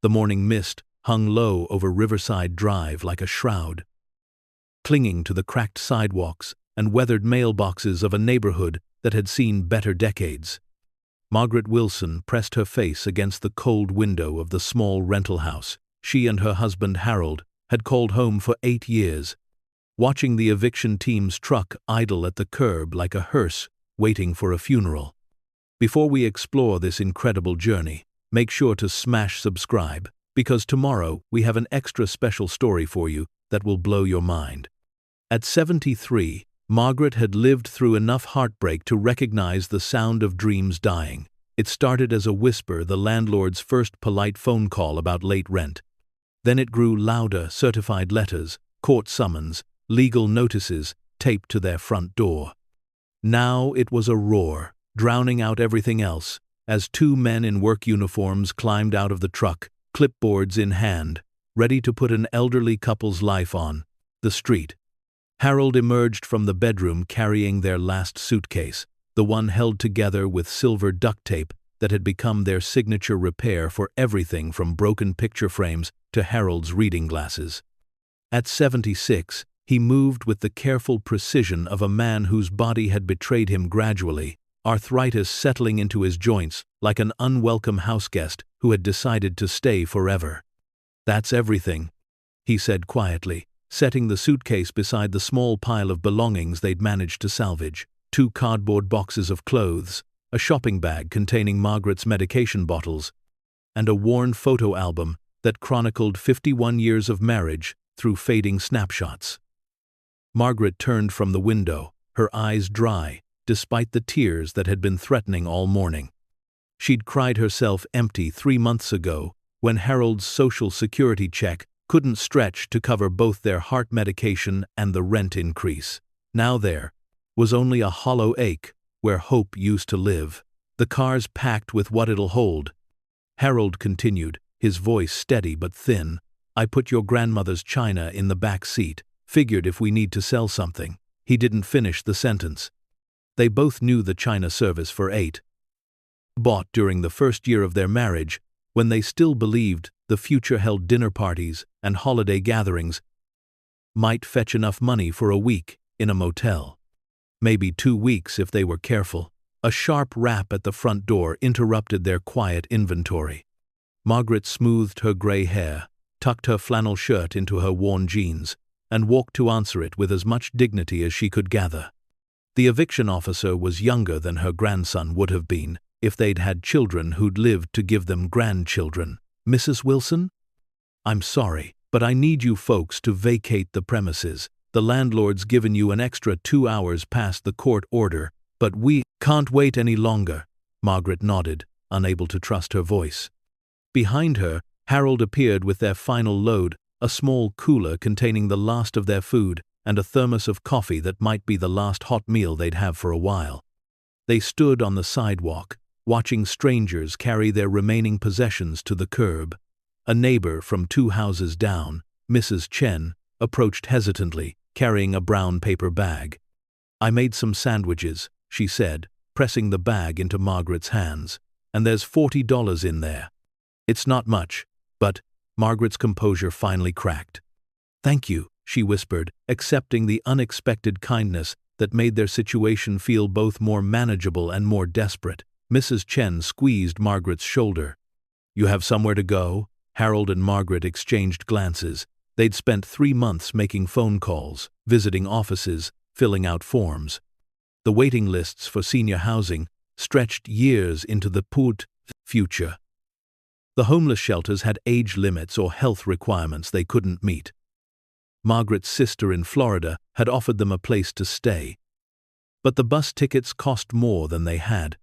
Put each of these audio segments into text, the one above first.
The morning mist hung low over Riverside Drive like a shroud, clinging to the cracked sidewalks and weathered mailboxes of a neighborhood that had seen better decades. Margaret Wilson pressed her face against the cold window of the small rental house she and her husband Harold had called home for 8 years, watching the eviction team's truck idle at the curb like a hearse waiting for a funeral. Before we explore this incredible journey, make sure to smash subscribe, because tomorrow we have an extra special story for you that will blow your mind. At 73, Margaret had lived through enough heartbreak to recognize the sound of dreams dying. It started as a whisper, the landlord's first polite phone call about late rent. Then it grew louder, certified letters, court summons, legal notices taped to their front door. Now it was a roar, drowning out everything else, as 2 men in work uniforms climbed out of the truck, clipboards in hand, ready to put an elderly couple's life on the street. Harold emerged from the bedroom carrying their last suitcase, the one held together with silver duct tape that had become their signature repair for everything from broken picture frames to Harold's reading glasses. At 76, he moved with the careful precision of a man whose body had betrayed him gradually, arthritis settling into his joints like an unwelcome houseguest who had decided to stay forever. "That's everything," he said quietly, setting the suitcase beside the small pile of belongings they'd managed to salvage. 2 cardboard boxes of clothes, a shopping bag containing Margaret's medication bottles, and a worn photo album that chronicled 51 years of marriage through fading snapshots. Margaret turned from the window, her eyes dry, despite the tears that had been threatening all morning. She'd cried herself empty 3 months ago, when Harold's Social Security check couldn't stretch to cover both their heart medication and the rent increase. Now there was only a hollow ache where hope used to live. "The car's packed with what it'll hold," Harold continued, his voice steady but thin. "I put your grandmother's china in the back seat, figured if we need to sell something." He didn't finish the sentence. They both knew the china service for 8, bought during the first year of their marriage, when they still believed the future held dinner parties and holiday gatherings, might fetch enough money for a week in a motel. Maybe 2 weeks if they were careful. A sharp rap at the front door interrupted their quiet inventory. Margaret smoothed her gray hair, tucked her flannel shirt into her worn jeans, and walked to answer it with as much dignity as she could gather. The eviction officer was younger than her grandson would have been if they'd had children who'd lived to give them grandchildren. "Mrs. Wilson? I'm sorry, but I need you folks to vacate the premises. The landlord's given you an extra 2 hours past the court order, but we can't wait any longer." Margaret nodded, unable to trust her voice. Behind her, Harold appeared with their final load, a small cooler containing the last of their food and a thermos of coffee that might be the last hot meal they'd have for a while. They stood on the sidewalk, watching strangers carry their remaining possessions to the curb. A neighbor from 2 houses down, Mrs. Chen, approached hesitantly, carrying a brown paper bag. "I made some sandwiches," she said, pressing the bag into Margaret's hands, "and there's $40 in there. It's not much, but—" Margaret's composure finally cracked. "Thank you," she whispered, accepting the unexpected kindness that made their situation feel both more manageable and more desperate. Mrs. Chen squeezed Margaret's shoulder. "You have somewhere to go?" Harold and Margaret exchanged glances. They'd spent 3 months making phone calls, visiting offices, filling out forms. The waiting lists for senior housing stretched years into the future. The homeless shelters had age limits or health requirements they couldn't meet. Margaret's sister in Florida had offered them a place to stay. But the bus tickets cost more than they had,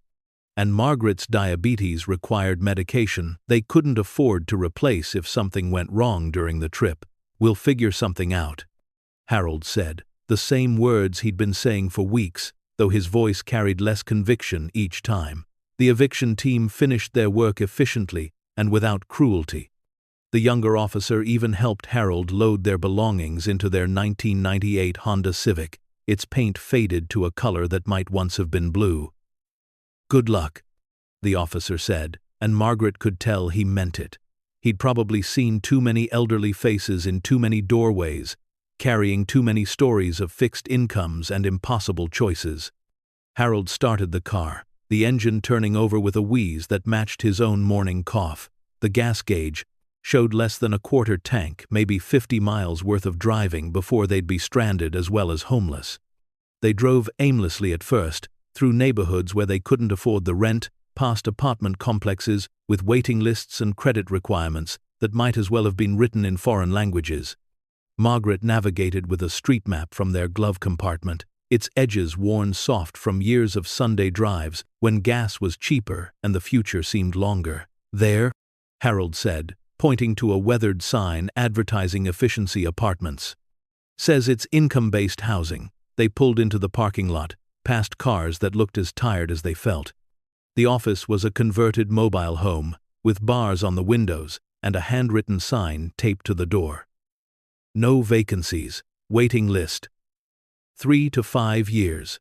and Margaret's diabetes required medication they couldn't afford to replace if something went wrong during the trip. "We'll figure something out," Harold said, the same words he'd been saying for weeks, though his voice carried less conviction each time. The eviction team finished their work efficiently and without cruelty. The younger officer even helped Harold load their belongings into their 1998 Honda Civic, its paint faded to a color that might once have been blue. "Good luck," the officer said, and Margaret could tell he meant it. He'd probably seen too many elderly faces in too many doorways, carrying too many stories of fixed incomes and impossible choices. Harold started the car, the engine turning over with a wheeze that matched his own morning cough. The gas gauge showed less than a quarter tank, maybe 50 miles worth of driving before they'd be stranded as well as homeless. They drove aimlessly at first, through neighborhoods where they couldn't afford the rent, past apartment complexes with waiting lists and credit requirements that might as well have been written in foreign languages. Margaret navigated with a street map from their glove compartment, its edges worn soft from years of Sunday drives when gas was cheaper and the future seemed longer. "There," Harold said, pointing to a weathered sign advertising efficiency apartments. "Says it's income-based housing." They pulled into the parking lot, past cars that looked as tired as they felt. The office was a converted mobile home, with bars on the windows and a handwritten sign taped to the door. "No vacancies. Waiting list. 3 to 5 years."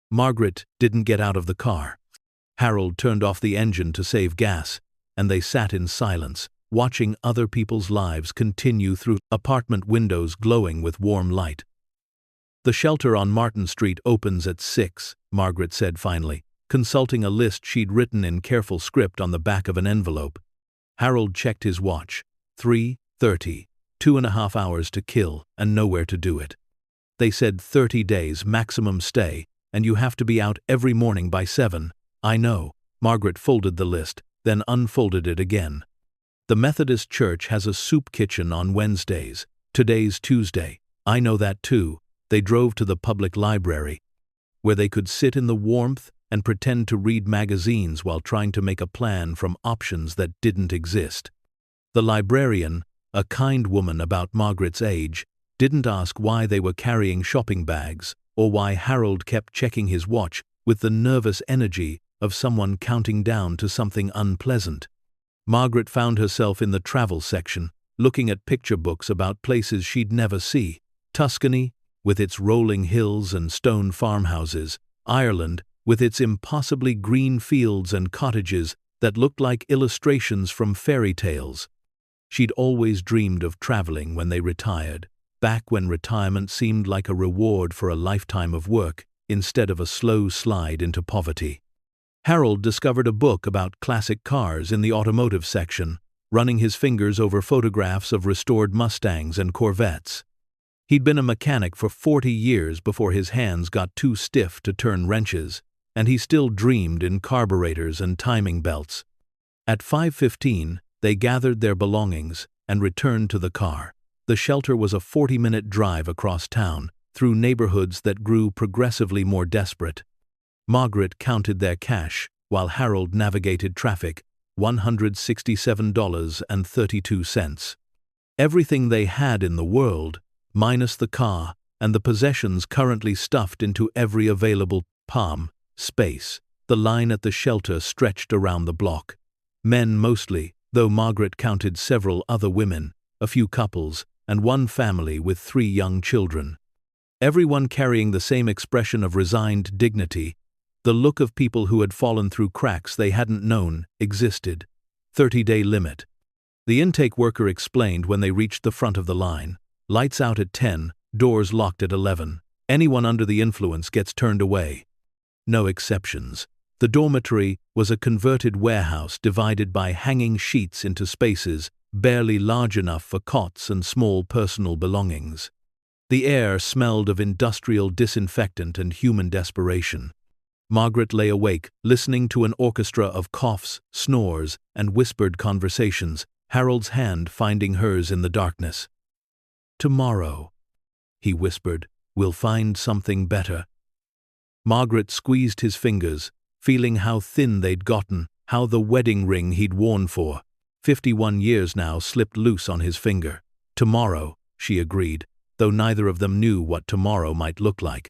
Margaret didn't get out of the car. Harold turned off the engine to save gas, and they sat in silence, watching other people's lives continue through apartment windows glowing with warm light. "The shelter on Martin Street opens at 6, Margaret said finally, consulting a list she'd written in careful script on the back of an envelope. Harold checked his watch. 3:30. 2.5 hours to kill, and nowhere to do it. They said 30 days maximum stay, and you have to be out every morning by 7. "I know." Margaret folded the list, then unfolded it again. "The Methodist Church has a soup kitchen on Wednesdays. Today's Tuesday." "I know that too." They drove to the public library, where they could sit in the warmth and pretend to read magazines while trying to make a plan from options that didn't exist. The librarian, a kind woman about Margaret's age, didn't ask why they were carrying shopping bags or why Harold kept checking his watch with the nervous energy of someone counting down to something unpleasant. Margaret found herself in the travel section, looking at picture books about places she'd never see. Tuscany, with its rolling hills and stone farmhouses. Ireland, with its impossibly green fields and cottages that looked like illustrations from fairy tales. She'd always dreamed of traveling when they retired, back when retirement seemed like a reward for a lifetime of work instead of a slow slide into poverty. Harold discovered a book about classic cars in the automotive section, running his fingers over photographs of restored Mustangs and Corvettes. He'd been a mechanic for 40 years before his hands got too stiff to turn wrenches, and he still dreamed in carburetors and timing belts. At 5:15, they gathered their belongings and returned to the car. The shelter was a 40-minute drive across town, through neighborhoods that grew progressively more desperate. Margaret counted their cash, while Harold navigated traffic, $167.32. Everything they had in the world, minus the car and the possessions currently stuffed into every available palm space. The line at the shelter stretched around the block. Men mostly, though Margaret counted several other women, a few couples, and one family with 3 young children. Everyone carrying the same expression of resigned dignity, the look of people who had fallen through cracks they hadn't known existed. 30-day limit. The intake worker explained when they reached the front of the line. Lights out at 10, doors locked at 11. Anyone under the influence gets turned away. No exceptions. The dormitory was a converted warehouse divided by hanging sheets into spaces barely large enough for cots and small personal belongings. The air smelled of industrial disinfectant and human desperation. Margaret lay awake, listening to an orchestra of coughs, snores, and whispered conversations, Harold's hand finding hers in the darkness. "Tomorrow," he whispered, "we'll find something better." Margaret squeezed his fingers, feeling how thin they'd gotten, how the wedding ring he'd worn for 51 years now slipped loose on his finger. "Tomorrow," she agreed, though neither of them knew what tomorrow might look like.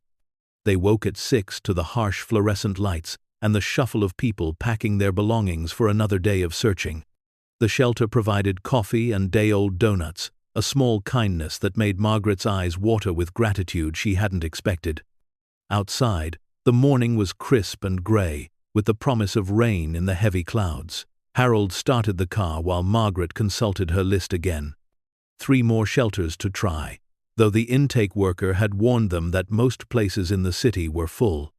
They woke at 6 to the harsh fluorescent lights and the shuffle of people packing their belongings for another day of searching. The shelter provided coffee and day-old donuts, a small kindness that made Margaret's eyes water with gratitude she hadn't expected. Outside, the morning was crisp and gray, with the promise of rain in the heavy clouds. Harold started the car while Margaret consulted her list again. 3 more shelters to try, though the intake worker had warned them that most places in the city were full.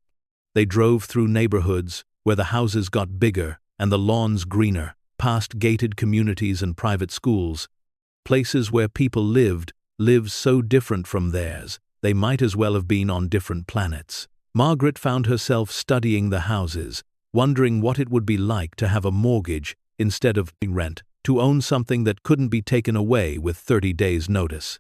They drove through neighborhoods where the houses got bigger and the lawns greener, past gated communities and private schools. Places where people lived so different from theirs, they might as well have been on different planets. Margaret found herself studying the houses, wondering what it would be like to have a mortgage instead of rent, to own something that couldn't be taken away with 30 days' notice.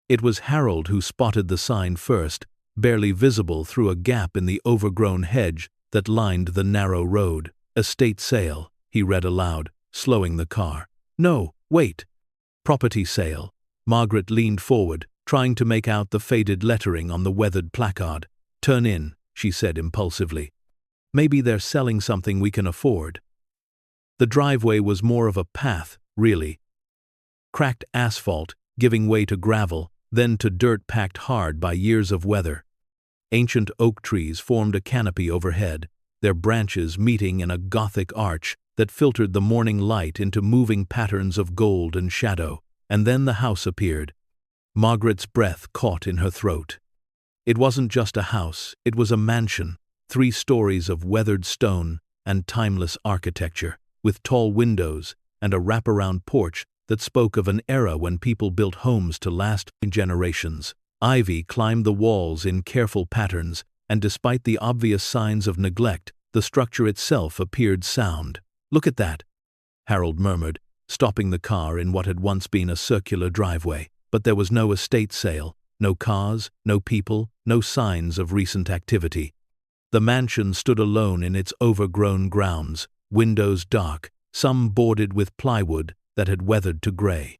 It was Harold who spotted the sign first, barely visible through a gap in the overgrown hedge that lined the narrow road. "Estate sale," he read aloud, slowing the car. "No, wait. Property sale." Margaret leaned forward, trying to make out the faded lettering on the weathered placard. "Turn in," she said impulsively. "Maybe they're selling something we can afford." The driveway was more of a path, really. Cracked asphalt, giving way to gravel, then to dirt packed hard by years of weather. Ancient oak trees formed a canopy overhead, their branches meeting in a Gothic arch that filtered the morning light into moving patterns of gold and shadow. And then the house appeared. Margaret's breath caught in her throat. It wasn't just a house, it was a mansion, 3 stories of weathered stone and timeless architecture, with tall windows and a wraparound porch that spoke of an era when people built homes to last generations. Ivy climbed the walls in careful patterns, and despite the obvious signs of neglect, the structure itself appeared sound. "Look at that," Harold murmured, stopping the car in what had once been a circular driveway. But there was no estate sale, no cars, no people, no signs of recent activity. The mansion stood alone in its overgrown grounds, windows dark, some boarded with plywood that had weathered to gray.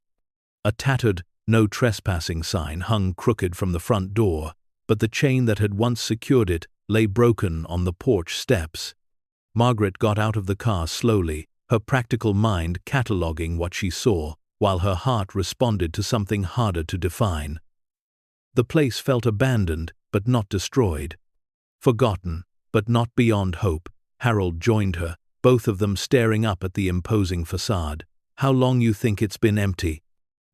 A tattered "No Trespassing" sign hung crooked from the front door, but the chain that had once secured it lay broken on the porch steps. Margaret got out of the car slowly, her practical mind cataloging what she saw, while her heart responded to something harder to define. The place felt abandoned, but not destroyed. Forgotten, but not beyond hope. Harold joined her, both of them staring up at the imposing facade. "How long you think it's been empty?"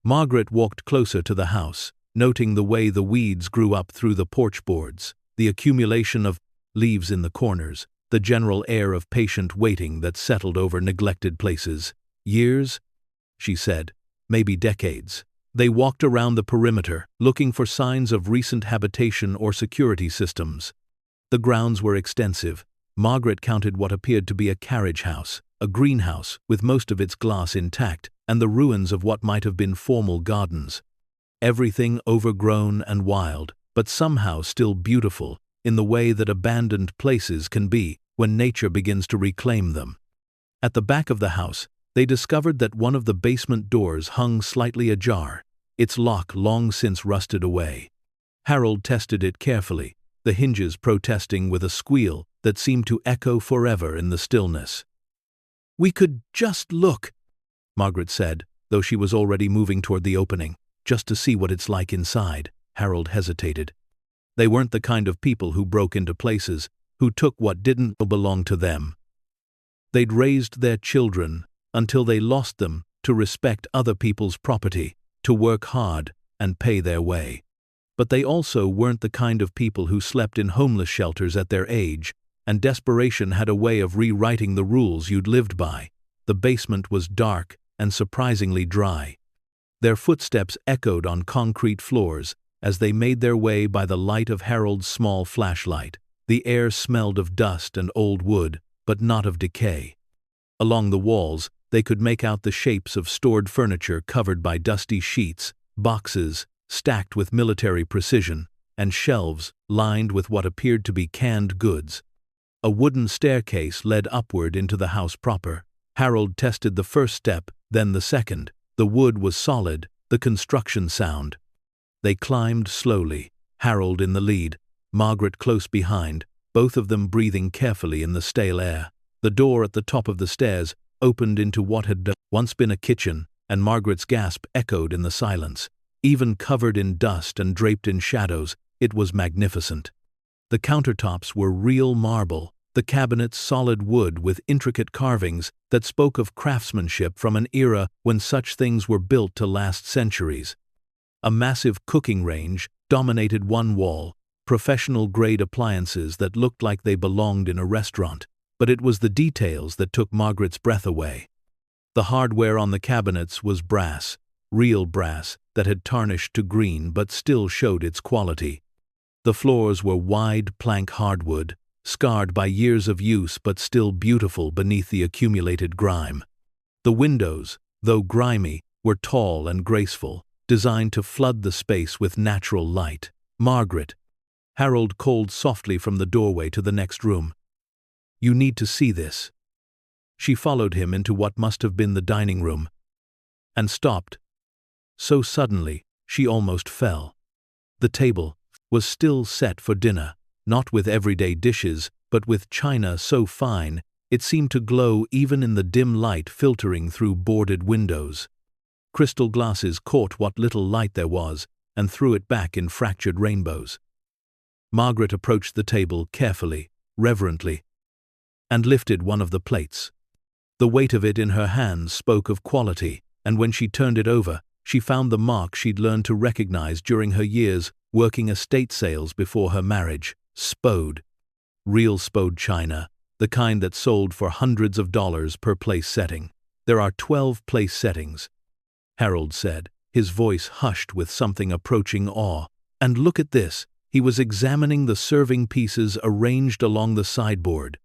Margaret walked closer to the house, noting the way the weeds grew up through the porch boards, the accumulation of leaves in the corners, the general air of patient waiting that settled over neglected places. "Years?" she said. "Maybe decades." They walked around the perimeter, looking for signs of recent habitation or security systems. The grounds were extensive. Margaret counted what appeared to be a carriage house, a greenhouse with most of its glass intact, and the ruins of what might have been formal gardens. Everything overgrown and wild, but somehow still beautiful, in the way that abandoned places can be when nature begins to reclaim them. At the back of the house, they discovered that one of the basement doors hung slightly ajar, its lock long since rusted away. Harold tested it carefully, the hinges protesting with a squeal that seemed to echo forever in the stillness. "We could just look," Margaret said, though she was already moving toward the opening, "just to see what it's like inside." Harold hesitated. They weren't the kind of people who broke into places, who took what didn't belong to them. They'd raised their children until they lost them to respect other people's property, to work hard and pay their way. But they also weren't the kind of people who slept in homeless shelters at their age, and desperation had a way of rewriting the rules you'd lived by. The basement was dark and surprisingly dry. Their footsteps echoed on concrete floors as they made their way by the light of Harold's small flashlight. The air smelled of dust and old wood, but not of decay. Along the walls, they could make out the shapes of stored furniture covered by dusty sheets, boxes stacked with military precision, and shelves lined with what appeared to be canned goods. A wooden staircase led upward into the house proper. Harold tested the first step, then the second. The wood was solid, the construction sound. They climbed slowly, Harold in the lead, Margaret close behind, both of them breathing carefully in the stale air. The door at the top of the stairs opened into what had once been a kitchen, and Margaret's gasp echoed in the silence. Even covered in dust and draped in shadows, it was magnificent. The countertops were real marble, the cabinets solid wood with intricate carvings that spoke of craftsmanship from an era when such things were built to last centuries. A massive cooking range dominated one wall, professional-grade appliances that looked like they belonged in a restaurant, but it was the details that took Margaret's breath away. The hardware on the cabinets was brass, real brass that had tarnished to green but still showed its quality. The floors were wide plank hardwood, scarred by years of use but still beautiful beneath the accumulated grime. The windows, though grimy, were tall and graceful, designed to flood the space with natural light. "Margaret," Harold called softly from the doorway to the next room. "You need to see this." She followed him into what must have been the dining room, and stopped. So suddenly, she almost fell. The table was still set for dinner, not with everyday dishes, but with china so fine it seemed to glow even in the dim light filtering through boarded windows. Crystal glasses caught what little light there was and threw it back in fractured rainbows. Margaret approached the table carefully, reverently, and lifted one of the plates. The weight of it in her hands spoke of quality, and when she turned it over, she found the mark she'd learned to recognize during her years working estate sales before her marriage: Spode. Real Spode china, the kind that sold for hundreds of dollars per place setting. "There are 12 place settings," Harold said, his voice hushed with something approaching awe. "And look at this." He was examining the serving pieces arranged along the sideboard.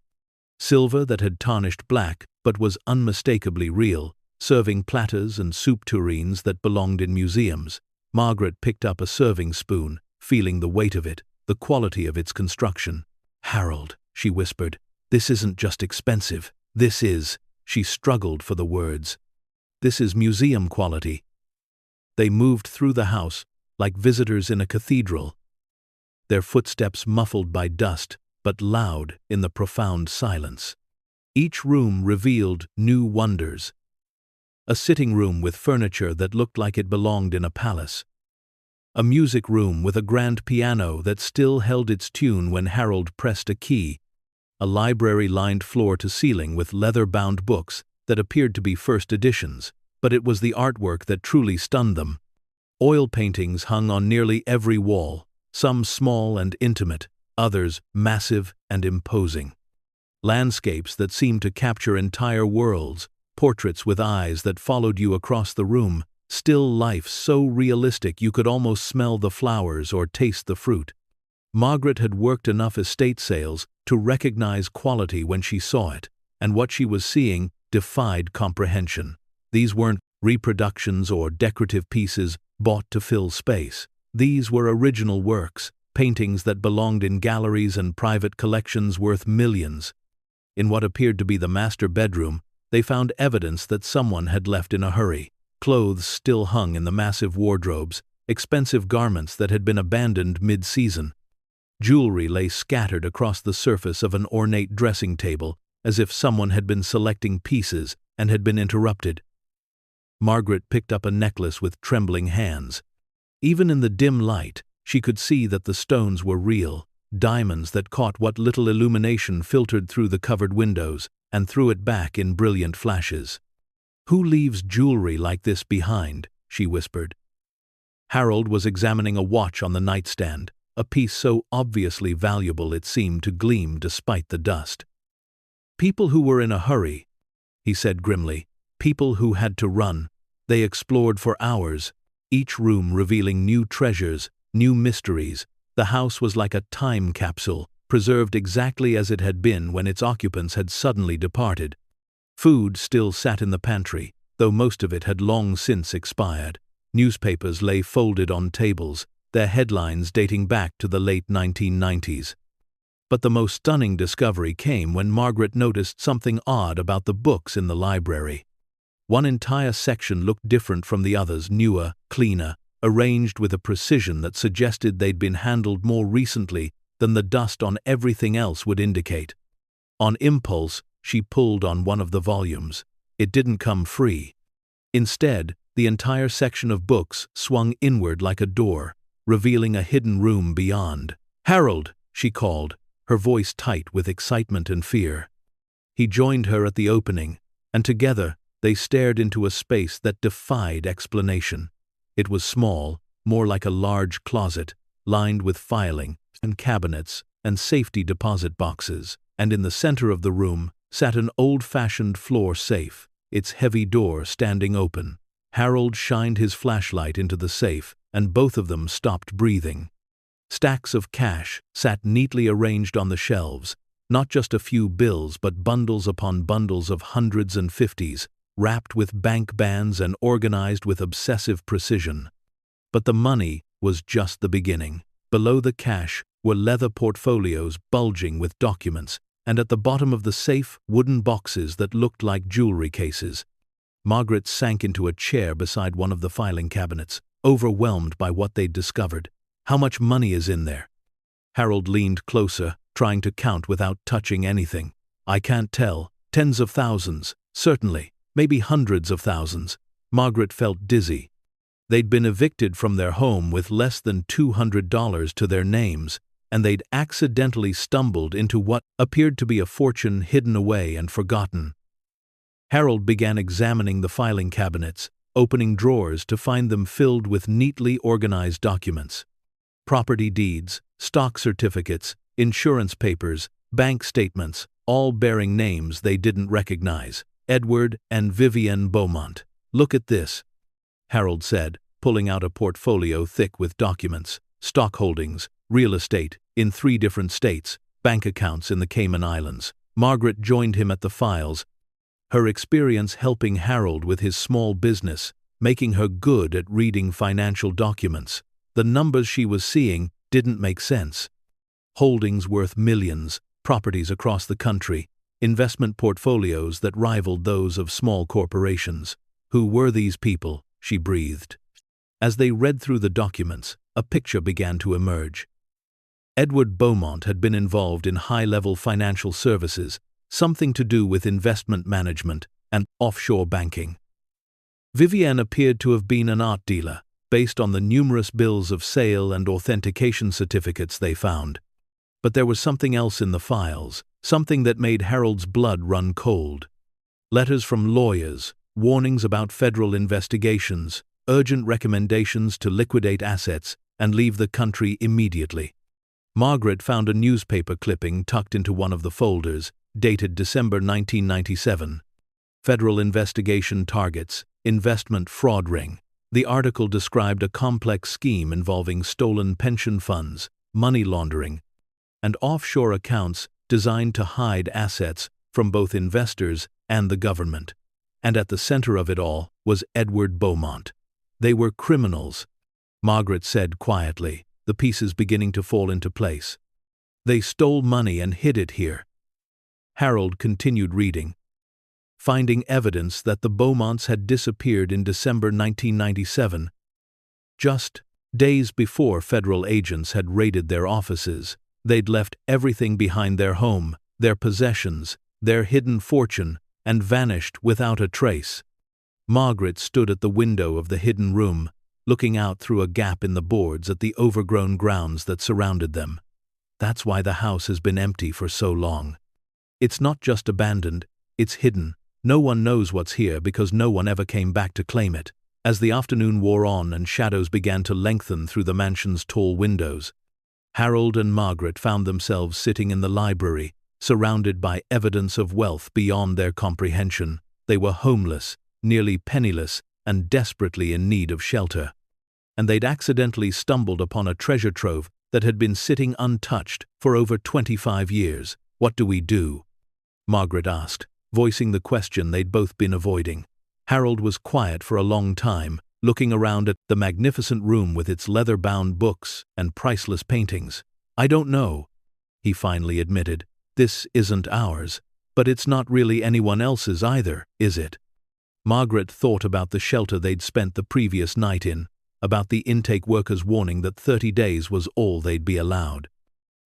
Silver that had tarnished black but was unmistakably real, serving platters and soup tureens that belonged in museums. Margaret picked up a serving spoon, feeling the weight of it, the quality of its construction. "Harold," she whispered, "this isn't just expensive. This is," she struggled for the words, "this is museum quality." They moved through the house like visitors in a cathedral, their footsteps muffled by dust but loud in the profound silence. Each room revealed new wonders. A sitting room with furniture that looked like it belonged in a palace. A music room with a grand piano that still held its tune when Harold pressed a key. A library lined floor to ceiling with leather-bound books that appeared to be first editions, but it was the artwork that truly stunned them. Oil paintings hung on nearly every wall, some small and intimate, others massive and imposing. Landscapes that seemed to capture entire worlds, portraits with eyes that followed you across the room, still life so realistic you could almost smell the flowers or taste the fruit. Margaret had worked enough estate sales to recognize quality when she saw it, and what she was seeing defied comprehension. These weren't reproductions or decorative pieces bought to fill space. These were original works, paintings that belonged in galleries and private collections worth millions. In what appeared to be the master bedroom, they found evidence that someone had left in a hurry. Clothes still hung in the massive wardrobes, expensive garments that had been abandoned mid-season. Jewelry lay scattered across the surface of an ornate dressing table, as if someone had been selecting pieces and had been interrupted. Margaret picked up a necklace with trembling hands. Even in the dim light, she could see that the stones were real, diamonds that caught what little illumination filtered through the covered windows and threw it back in brilliant flashes. "Who leaves jewelry like this behind?" she whispered. Harold was examining a watch on the nightstand, a piece so obviously valuable it seemed to gleam despite the dust. "People who were in a hurry," he said grimly. "People who had to run. They explored for hours, each room revealing new treasures, new mysteries. The house was like a time capsule, preserved exactly as it had been when its occupants had suddenly departed. Food still sat in the pantry, though most of it had long since expired. Newspapers lay folded on tables, their headlines dating back to the late 1990s. But the most stunning discovery came when Margaret noticed something odd about the books in the library. One entire section looked different from the others, newer, cleaner, arranged with a precision that suggested they'd been handled more recently than the dust on everything else would indicate. On impulse, she pulled on one of the volumes. It didn't come free. Instead, the entire section of books swung inward like a door, revealing a hidden room beyond. "Harold!" she called, her voice tight with excitement and fear. He joined her at the opening, and together they stared into a space that defied explanation. It was small, more like a large closet, lined with filing and cabinets and safety deposit boxes, and in the center of the room sat an old-fashioned floor safe, its heavy door standing open. Harold shined his flashlight into the safe, and both of them stopped breathing. Stacks of cash sat neatly arranged on the shelves, not just a few bills but bundles upon bundles of hundreds and fifties, wrapped with bank bands and organized with obsessive precision. But the money was just the beginning. Below the cash were leather portfolios bulging with documents, and at the bottom of the safe, wooden boxes that looked like jewelry cases. Margaret sank into a chair beside one of the filing cabinets, overwhelmed by what they'd discovered. How much money is in there? Harold leaned closer, trying to count without touching anything. I can't tell. Tens of thousands, certainly, maybe hundreds of thousands. Margaret felt dizzy. They'd been evicted from their home with less than $200 to their names, and they'd accidentally stumbled into what appeared to be a fortune hidden away and forgotten. Harold began examining the filing cabinets, opening drawers to find them filled with neatly organized documents. Property deeds, stock certificates, insurance papers, bank statements, all bearing names they didn't recognize. Edward and Vivienne Beaumont. Look at this, Harold said, pulling out a portfolio thick with documents, stock holdings, real estate in 3 different states, bank accounts in the Cayman Islands. Margaret joined him at the files, her experience helping Harold with his small business, making her good at reading financial documents. The numbers she was seeing didn't make sense. Holdings worth millions, properties across the country, investment portfolios that rivaled those of small corporations. Who were these people? She breathed. As they read through the documents, a picture began to emerge. Edward Beaumont had been involved in high-level financial services, something to do with investment management and offshore banking. Vivienne appeared to have been an art dealer, based on the numerous bills of sale and authentication certificates they found. But there was something else in the files, something that made Harold's blood run cold. Letters from lawyers, warnings about federal investigations, urgent recommendations to liquidate assets and leave the country immediately. Margaret found a newspaper clipping tucked into one of the folders, dated December 1997. Federal investigation targets, investment fraud ring. The article described a complex scheme involving stolen pension funds, money laundering, and offshore accounts designed to hide assets from both investors and the government. And at the center of it all was Edward Beaumont. They were criminals, Margaret said quietly, the pieces beginning to fall into place. They stole money and hid it here. Harold continued reading, finding evidence that the Beaumonts had disappeared in December 1997, just days before federal agents had raided their offices. They'd left everything behind: their home, their possessions, their hidden fortune, and vanished without a trace. Margaret stood at the window of the hidden room, looking out through a gap in the boards at the overgrown grounds that surrounded them. That's why the house has been empty for so long. It's not just abandoned, it's hidden. No one knows what's here because no one ever came back to claim it. As the afternoon wore on and shadows began to lengthen through the mansion's tall windows, Harold and Margaret found themselves sitting in the library, surrounded by evidence of wealth beyond their comprehension. They were homeless, nearly penniless, and desperately in need of shelter. And they'd accidentally stumbled upon a treasure trove that had been sitting untouched for over 25 years. What do we do? Margaret asked, voicing the question they'd both been avoiding. Harold was quiet for a long time, looking around at the magnificent room with its leather-bound books and priceless paintings. I don't know, he finally admitted. This isn't ours, but it's not really anyone else's either, is it? Margaret thought about the shelter they'd spent the previous night in, about the intake workers' warning that 30 days was all they'd be allowed.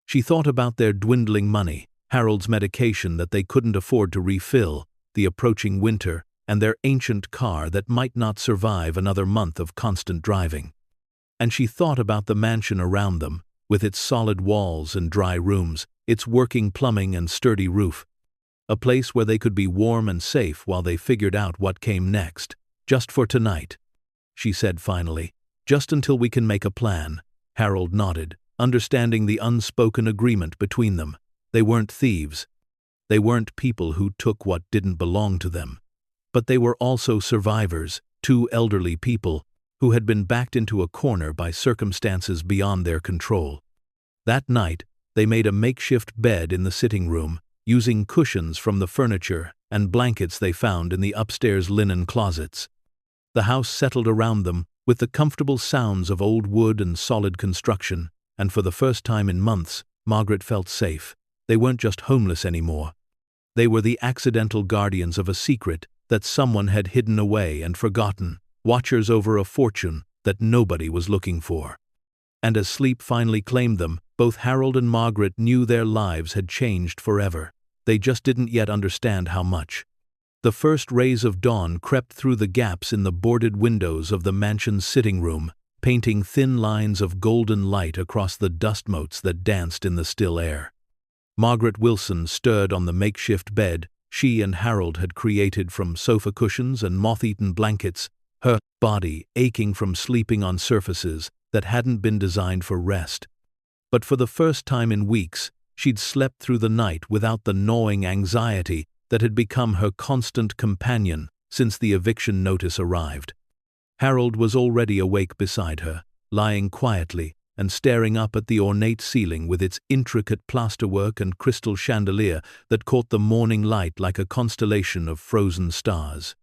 She thought about their dwindling money, Harold's medication that they couldn't afford to refill, the approaching winter, and their ancient car that might not survive another month of constant driving. And she thought about the mansion around them, with its solid walls and dry rooms, its working plumbing and sturdy roof. A place where they could be warm and safe while they figured out what came next. "Just for tonight," she said finally. "Just until we can make a plan." Harold nodded, understanding the unspoken agreement between them. They weren't thieves. They weren't people who took what didn't belong to them. But they were also survivors, two elderly people who had been backed into a corner by circumstances beyond their control. That night, they made a makeshift bed in the sitting room, using cushions from the furniture and blankets they found in the upstairs linen closets. The house settled around them with the comfortable sounds of old wood and solid construction, and for the first time in months, Margaret felt safe. They weren't just homeless anymore. They were the accidental guardians of a secret that someone had hidden away and forgotten, watchers over a fortune that nobody was looking for. And as sleep finally claimed them, both Harold and Margaret knew their lives had changed forever. They just didn't yet understand how much. The first rays of dawn crept through the gaps in the boarded windows of the mansion's sitting room, painting thin lines of golden light across the dust motes that danced in the still air. Margaret Wilson stirred on the makeshift bed she and Harold had created from sofa cushions and moth-eaten blankets, her body aching from sleeping on surfaces that hadn't been designed for rest. But for the first time in weeks, she'd slept through the night without the gnawing anxiety that had become her constant companion since the eviction notice arrived. Harold was already awake beside her, lying quietly and staring up at the ornate ceiling with its intricate plasterwork and crystal chandelier that caught the morning light like a constellation of frozen stars.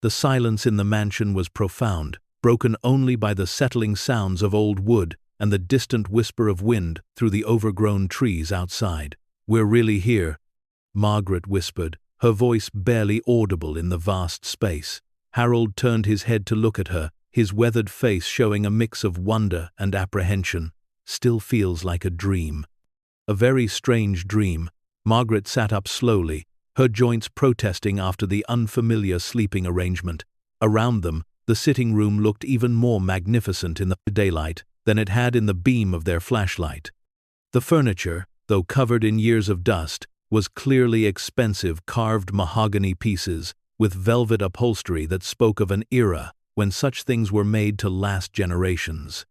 The silence in the mansion was profound, broken only by the settling sounds of old wood and the distant whisper of wind through the overgrown trees outside. "We're really here," Margaret whispered, her voice barely audible in the vast space. Harold turned his head to look at her, his weathered face showing a mix of wonder and apprehension. "Still feels like a dream." A very strange dream. Margaret sat up slowly, her joints protesting after the unfamiliar sleeping arrangement. Around them, the sitting room looked even more magnificent in the daylight than it had in the beam of their flashlight. The furniture, though covered in years of dust, was clearly expensive carved mahogany pieces with velvet upholstery that spoke of an era when such things were made to last generations.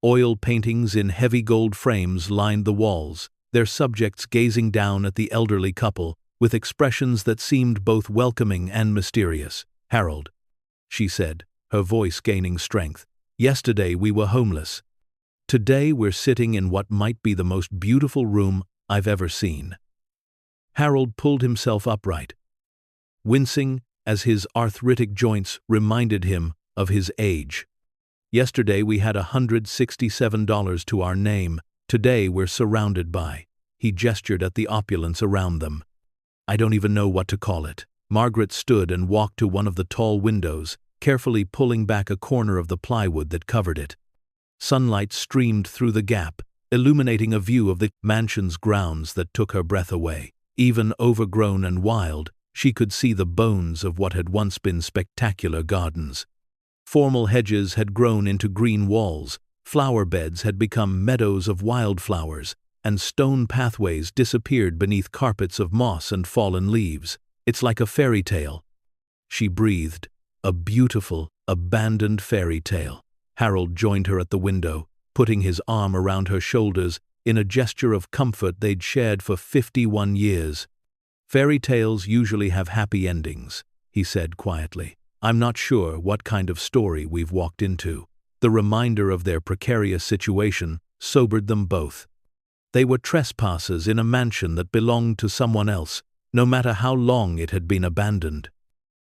Oil paintings in heavy gold frames lined the walls, their subjects gazing down at the elderly couple with expressions that seemed both welcoming and mysterious. "Harold," she said, her voice gaining strength, "yesterday we were homeless. Today we're sitting in what might be the most beautiful room I've ever seen." Harold pulled himself upright, wincing as his arthritic joints reminded him of his age. "Yesterday we had $167 to our name. Today we're surrounded by." He gestured at the opulence around them. "I don't even know what to call it." Margaret stood and walked to one of the tall windows, carefully pulling back a corner of the plywood that covered it. Sunlight streamed through the gap, illuminating a view of the mansion's grounds that took her breath away. Even overgrown and wild, she could see the bones of what had once been spectacular gardens. Formal hedges had grown into green walls, flower beds had become meadows of wildflowers, and stone pathways disappeared beneath carpets of moss and fallen leaves. "It's like a fairy tale," she breathed. "A beautiful, abandoned fairy tale." Harold joined her at the window, putting his arm around her shoulders in a gesture of comfort they'd shared for 51 years. "Fairy tales usually have happy endings," he said quietly. "I'm not sure what kind of story we've walked into." The reminder of their precarious situation sobered them both. They were trespassers in a mansion that belonged to someone else, no matter how long it had been abandoned.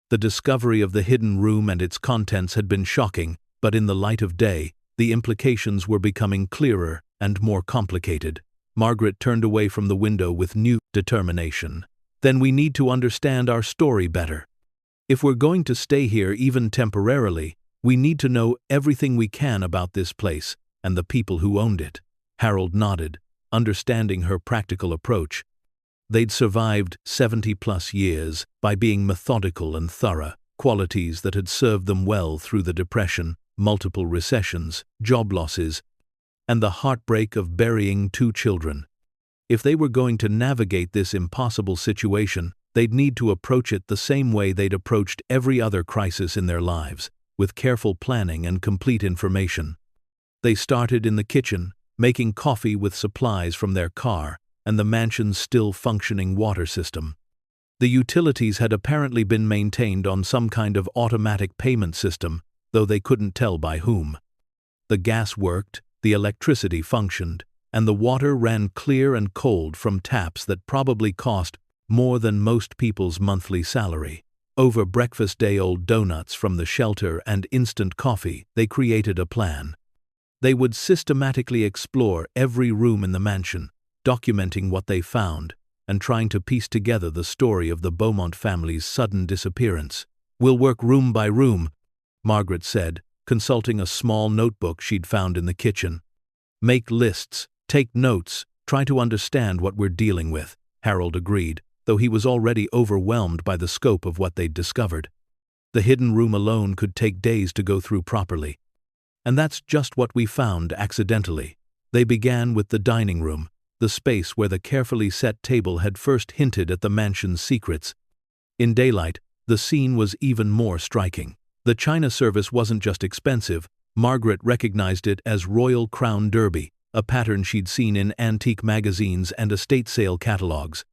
The discovery of the hidden room and its contents had been shocking, but in the light of day, the implications were becoming clearer and more complicated. Margaret turned away from the window with new determination. "Then we need to understand our story better. If we're going to stay here even temporarily, we need to know everything we can about this place and the people who owned it." Harold nodded, understanding her practical approach. They'd survived 70-plus years by being methodical and thorough, qualities that had served them well through the Depression, multiple recessions, job losses, and the heartbreak of burying 2 children. If they were going to navigate this impossible situation, they'd need to approach it the same way they'd approached every other crisis in their lives, with careful planning and complete information. They started in the kitchen, making coffee with supplies from their car and the mansion's still functioning water system. The utilities had apparently been maintained on some kind of automatic payment system, though they couldn't tell by whom. The gas worked, the electricity functioned, and the water ran clear and cold from taps that probably cost more than most people's monthly salary. Over breakfast-day-old donuts from the shelter and instant coffee, they created a plan. They would systematically explore every room in the mansion, documenting what they found, and trying to piece together the story of the Beaumont family's sudden disappearance. "We'll work room by room," Margaret said, consulting a small notebook she'd found in the kitchen. "Make lists, take notes, try to understand what we're dealing with," Harold agreed, though he was already overwhelmed by the scope of what they'd discovered. The hidden room alone could take days to go through properly. And that's just what we found accidentally. They began with the dining room, the space where the carefully set table had first hinted at the mansion's secrets. In daylight, the scene was even more striking. The china service wasn't just expensive, Margaret recognized it as Royal Crown Derby, a pattern she'd seen in antique magazines and estate sale catalogs.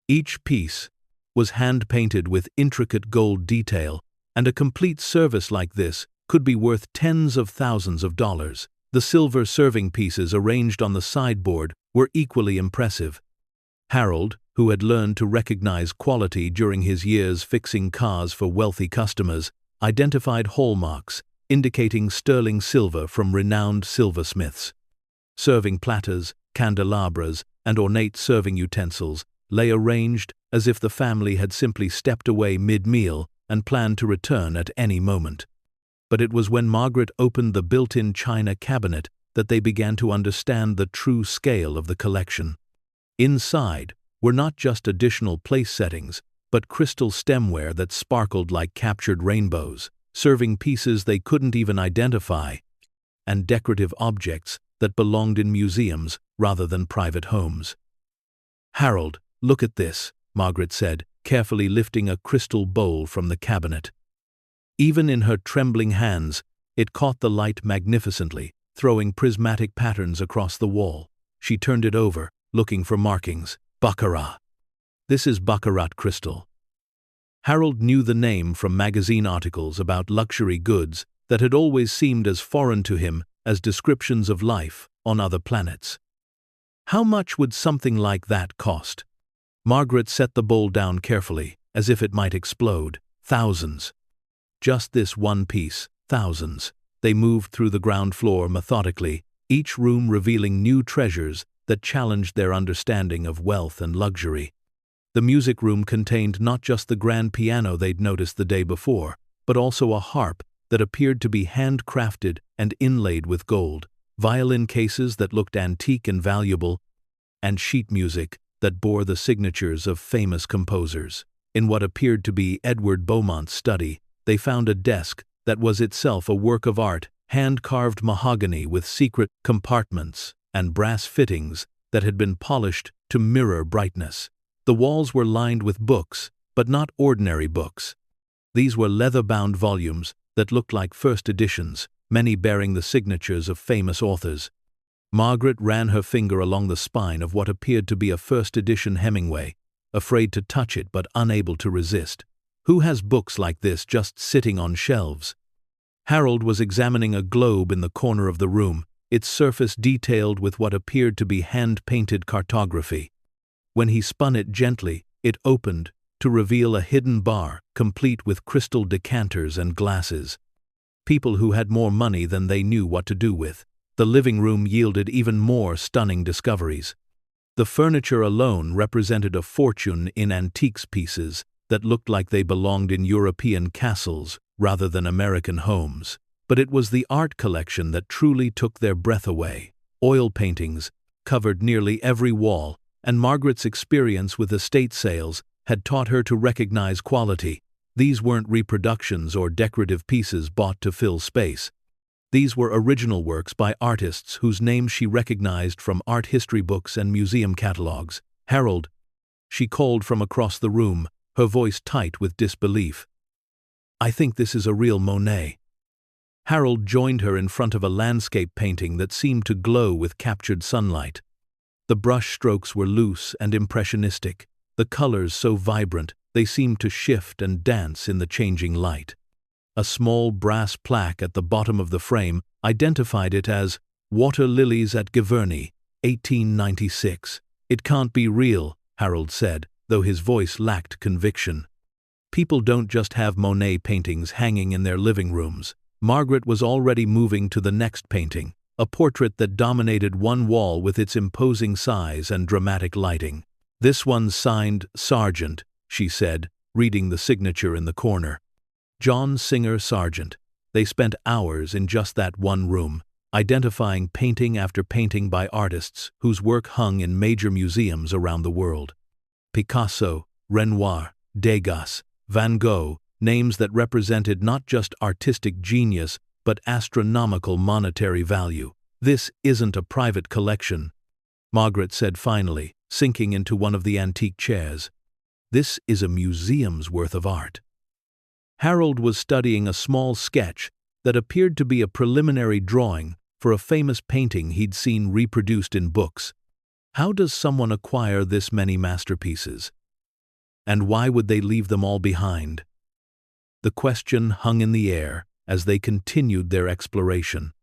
Each piece was hand-painted with intricate gold detail, and a complete service like this could be worth tens of thousands of dollars. The silver serving pieces arranged on the sideboard were equally impressive. Harold, who had learned to recognize quality during his years fixing cars for wealthy customers, identified hallmarks, indicating sterling silver from renowned silversmiths. Serving platters, candelabras, and ornate serving utensils lay arranged as if the family had simply stepped away mid-meal and planned to return at any moment. But it was when Margaret opened the built-in china cabinet that they began to understand the true scale of the collection. Inside were not just additional place settings, but crystal stemware that sparkled like captured rainbows, serving pieces they couldn't even identify, and decorative objects that belonged in museums rather than private homes. "Harold, look at this," Margaret said, carefully lifting a crystal bowl from the cabinet. Even in her trembling hands, it caught the light magnificently, throwing prismatic patterns across the wall. She turned it over, looking for markings. "Baccarat. This is Baccarat crystal." Harold knew the name from magazine articles about luxury goods that had always seemed as foreign to him as descriptions of life on other planets. How much would something like that cost? Margaret set the bowl down carefully, as if it might explode. "Thousands. Just this one piece, thousands." They moved through the ground floor methodically, each room revealing new treasures that challenged their understanding of wealth and luxury. The music room contained not just the grand piano they'd noticed the day before, but also a harp that appeared to be handcrafted and inlaid with gold, violin cases that looked antique and valuable, and sheet music that bore the signatures of famous composers. In what appeared to be Edward Beaumont's study, they found a desk that was itself a work of art, hand-carved mahogany with secret compartments and brass fittings that had been polished to mirror brightness. The walls were lined with books, but not ordinary books. These were leather-bound volumes that looked like first editions, many bearing the signatures of famous authors. Margaret ran her finger along the spine of what appeared to be a first-edition Hemingway, afraid to touch it but unable to resist. Who has books like this just sitting on shelves? Harold was examining a globe in the corner of the room, its surface detailed with what appeared to be hand-painted cartography. When he spun it gently, it opened to reveal a hidden bar, complete with crystal decanters and glasses. People who had more money than they knew what to do with. The living room yielded even more stunning discoveries. The furniture alone represented a fortune in antiques pieces that looked like they belonged in European castles rather than American homes. But it was the art collection that truly took their breath away. Oil paintings covered nearly every wall, and Margaret's experience with estate sales had taught her to recognize quality. These weren't reproductions or decorative pieces bought to fill space. These were original works by artists whose names she recognized from art history books and museum catalogs. "Harold," she called from across the room, her voice tight with disbelief. "I think this is a real Monet." Harold joined her in front of a landscape painting that seemed to glow with captured sunlight. The brush strokes were loose and impressionistic, the colors so vibrant they seemed to shift and dance in the changing light. A small brass plaque at the bottom of the frame identified it as "Water Lilies at Giverny, 1896. "It can't be real," Harold said, though his voice lacked conviction. People don't just have Monet paintings hanging in their living rooms. Margaret was already moving to the next painting, a portrait that dominated one wall with its imposing size and dramatic lighting. "This one's signed Sargent," she said, reading the signature in the corner. John Singer Sargent. They spent hours in just that one room, identifying painting after painting by artists whose work hung in major museums around the world. Picasso, Renoir, Degas, Van Gogh, names that represented not just artistic genius but astronomical monetary value. "This isn't a private collection," Margaret said finally, sinking into one of the antique chairs. "This is a museum's worth of art." Harold was studying a small sketch that appeared to be a preliminary drawing for a famous painting he'd seen reproduced in books. How does someone acquire this many masterpieces? And why would they leave them all behind? The question hung in the air as they continued their exploration.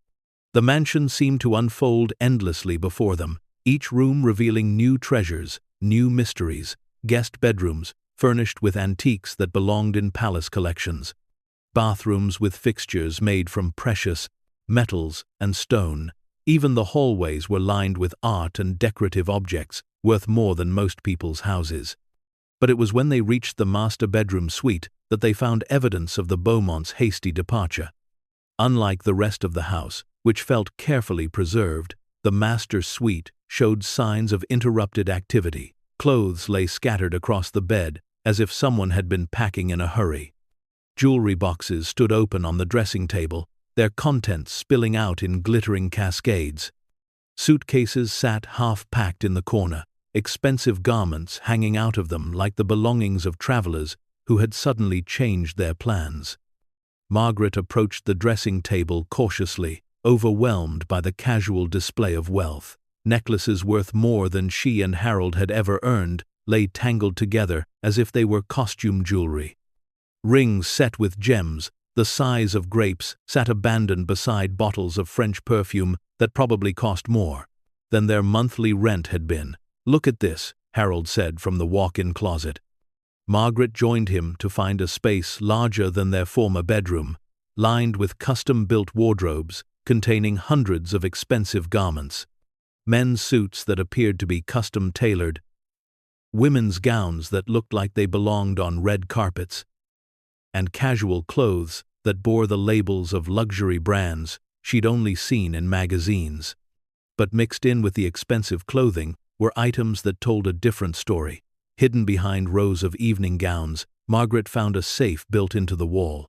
The mansion seemed to unfold endlessly before them, each room revealing new treasures, new mysteries, guest bedrooms furnished with antiques that belonged in palace collections, bathrooms with fixtures made from precious metals and stone. Even the hallways were lined with art and decorative objects worth more than most people's houses. But it was when they reached the master bedroom suite that they found evidence of the Beaumonts' hasty departure. Unlike the rest of the house, which felt carefully preserved, the master suite showed signs of interrupted activity. Clothes lay scattered across the bed, as if someone had been packing in a hurry. Jewelry boxes stood open on the dressing table, their contents spilling out in glittering cascades. Suitcases sat half-packed in the corner, expensive garments hanging out of them like the belongings of travelers who had suddenly changed their plans. Margaret approached the dressing table cautiously, overwhelmed by the casual display of wealth. Necklaces worth more than she and Harold had ever earned lay tangled together as if they were costume jewelry. Rings set with gems, the size of grapes, sat abandoned beside bottles of French perfume that probably cost more than their monthly rent had been. "Look at this," Harold said from the walk-in closet. Margaret joined him to find a space larger than their former bedroom, lined with custom-built wardrobes containing hundreds of expensive garments. Men's suits that appeared to be custom-tailored, women's gowns that looked like they belonged on red carpets, and casual clothes that bore the labels of luxury brands she'd only seen in magazines. But mixed in with the expensive clothing were items that told a different story. Hidden behind rows of evening gowns, Margaret found a safe built into the wall.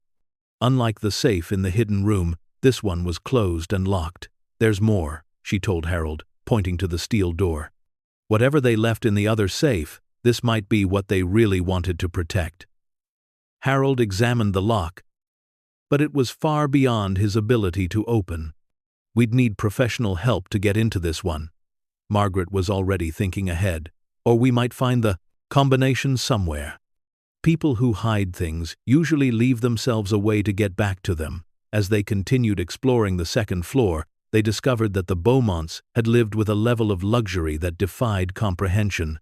Unlike the safe in the hidden room, this one was closed and locked. "There's more," she told Harold, pointing to the steel door. Whatever they left in the other safe, this might be what they really wanted to protect. Harold examined the lock, but it was far beyond his ability to open. "We'd need professional help to get into this one." Margaret was already thinking ahead. "Or we might find the combination somewhere." People who hide things usually leave themselves a way to get back to them. As they continued exploring the second floor, they discovered that the Beaumonts had lived with a level of luxury that defied comprehension.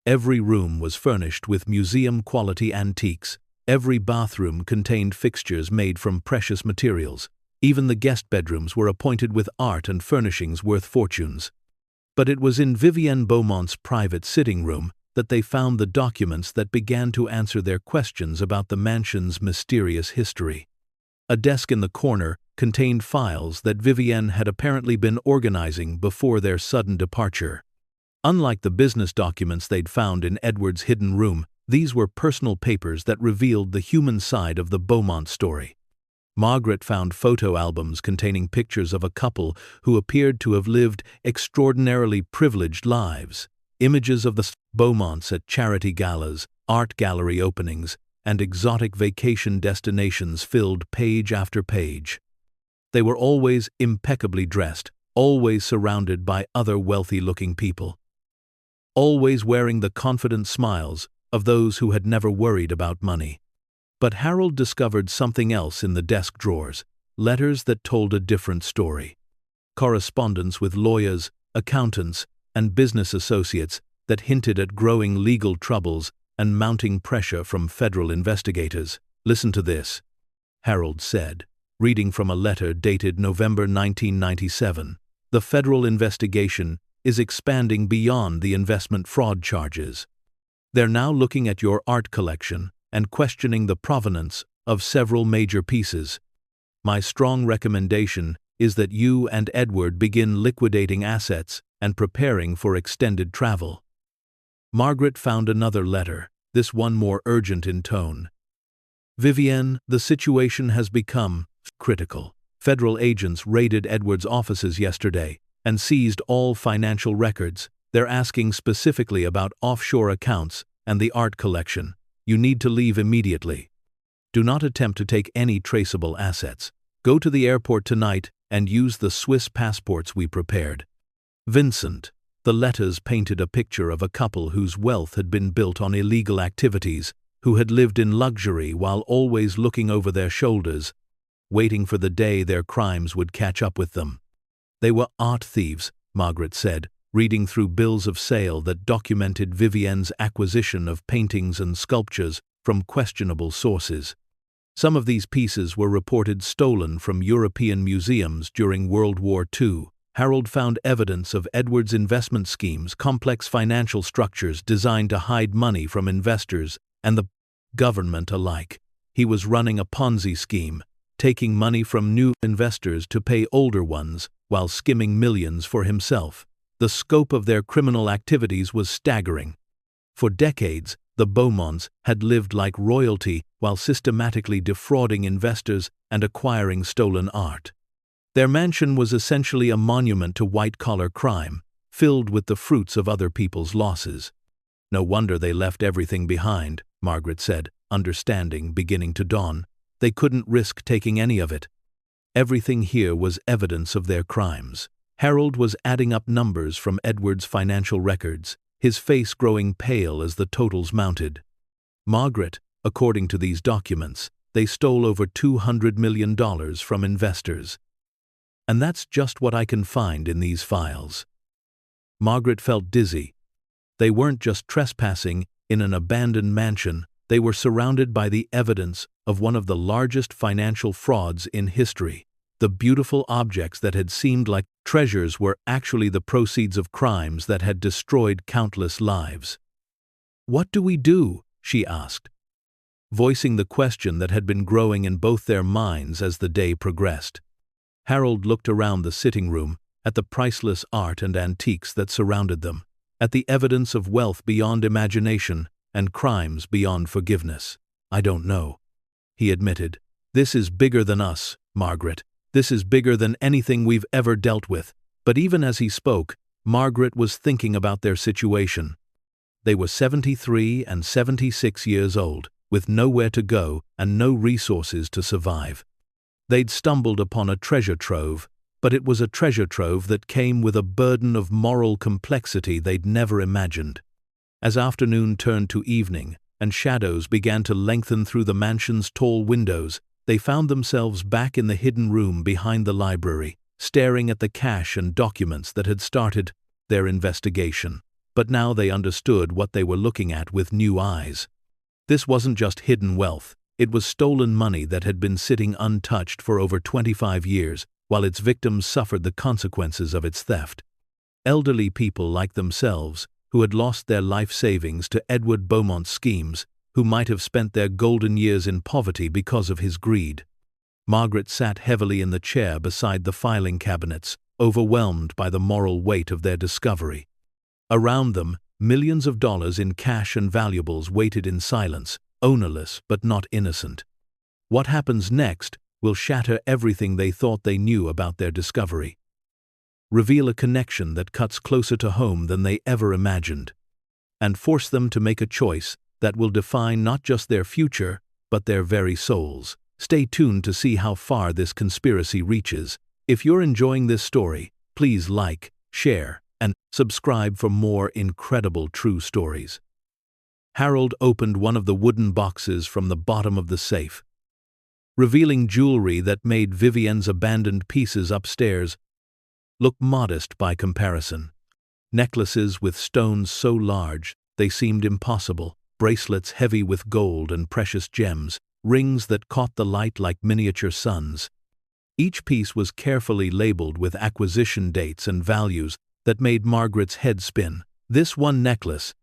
Every room was furnished with museum-quality antiques. Every bathroom contained fixtures made from precious materials. Even the guest bedrooms were appointed with art and furnishings worth fortunes. But it was in Vivienne Beaumont's private sitting room that they found the documents that began to answer their questions about the mansion's mysterious history. A desk in the corner contained files that Vivienne had apparently been organizing before their sudden departure. Unlike the business documents they'd found in Edward's hidden room, these were personal papers that revealed the human side of the Beaumont story. Margaret found photo albums containing pictures of a couple who appeared to have lived extraordinarily privileged lives. Images of the Beaumonts at charity galas, art gallery openings, and exotic vacation destinations filled page after page. They were always impeccably dressed, always surrounded by other wealthy-looking people, always wearing the confident smiles of those who had never worried about money. But Harold discovered something else in the desk drawers, letters that told a different story. Correspondence with lawyers, accountants, and business associates that hinted at growing legal troubles and mounting pressure from federal investigators. "Listen to this," Harold said, reading from a letter dated November 1997. "The federal investigation is expanding beyond the investment fraud charges. They're now looking at your art collection and questioning the provenance of several major pieces. My strong recommendation is that you and Edward begin liquidating assets and preparing for extended travel." Margaret found another letter, this one more urgent in tone. "Vivienne, the situation has become critical. Federal agents raided Edward's offices yesterday and seized all financial records. They're asking specifically about offshore accounts and the art collection. You need to leave immediately. Do not attempt to take any traceable assets. Go to the airport tonight and use the Swiss passports we prepared. Vincent." The letters painted a picture of a couple whose wealth had been built on illegal activities, who had lived in luxury while always looking over their shoulders, waiting for the day their crimes would catch up with them. "They were art thieves," Margaret said, reading through bills of sale that documented Vivienne's acquisition of paintings and sculptures from questionable sources. Some of these pieces were reported stolen from European museums during World War II. Harold found evidence of Edward's investment schemes, complex financial structures designed to hide money from investors and the government alike. He was running a Ponzi scheme, taking money from new investors to pay older ones while skimming millions for himself. The scope of their criminal activities was staggering. For decades, the Beaumonts had lived like royalty while systematically defrauding investors and acquiring stolen art. Their mansion was essentially a monument to white-collar crime, filled with the fruits of other people's losses. "No wonder they left everything behind," Margaret said, understanding beginning to dawn. "They couldn't risk taking any of it. Everything here was evidence of their crimes." Harold was adding up numbers from Edward's financial records, his face growing pale as the totals mounted. "Margaret, according to these documents, they stole over $200 million from investors. And that's just what I can find in these files." Margaret felt dizzy. They weren't just trespassing in an abandoned mansion, they were surrounded by the evidence of one of the largest financial frauds in history. The beautiful objects that had seemed like treasures were actually the proceeds of crimes that had destroyed countless lives. "What do we do?" she asked, voicing the question that had been growing in both their minds as the day progressed. Harold looked around the sitting room, at the priceless art and antiques that surrounded them, at the evidence of wealth beyond imagination and crimes beyond forgiveness. "I don't know," he admitted. "This is bigger than us, Margaret. This is bigger than anything we've ever dealt with." But even as he spoke, Margaret was thinking about their situation. They were 73 and 76 years old, with nowhere to go and no resources to survive. They'd stumbled upon a treasure trove, but it was a treasure trove that came with a burden of moral complexity they'd never imagined. As afternoon turned to evening and shadows began to lengthen through the mansion's tall windows, they found themselves back in the hidden room behind the library, staring at the cash and documents that had started their investigation. But now they understood what they were looking at with new eyes. This wasn't just hidden wealth, it was stolen money that had been sitting untouched for over 25 years, while its victims suffered the consequences of its theft. Elderly people like themselves, who had lost their life savings to Edward Beaumont's schemes, who might have spent their golden years in poverty because of his greed. Margaret sat heavily in the chair beside the filing cabinets, overwhelmed by the moral weight of their discovery. Around them, millions of dollars in cash and valuables waited in silence, ownerless but not innocent. What happens next will shatter everything they thought they knew about their discovery. Reveal a connection that cuts closer to home than they ever imagined, and force them to make a choice that will define not just their future, but their very souls. Stay tuned to see how far this conspiracy reaches. If you're enjoying this story, please like, share, and subscribe for more incredible true stories. Harold opened one of the wooden boxes from the bottom of the safe, revealing jewelry that made Vivienne's abandoned pieces upstairs look modest by comparison. Necklaces with stones so large they seemed impossible, bracelets heavy with gold and precious gems, rings that caught the light like miniature suns. Each piece was carefully labeled with acquisition dates and values that made Margaret's head spin. This one necklace,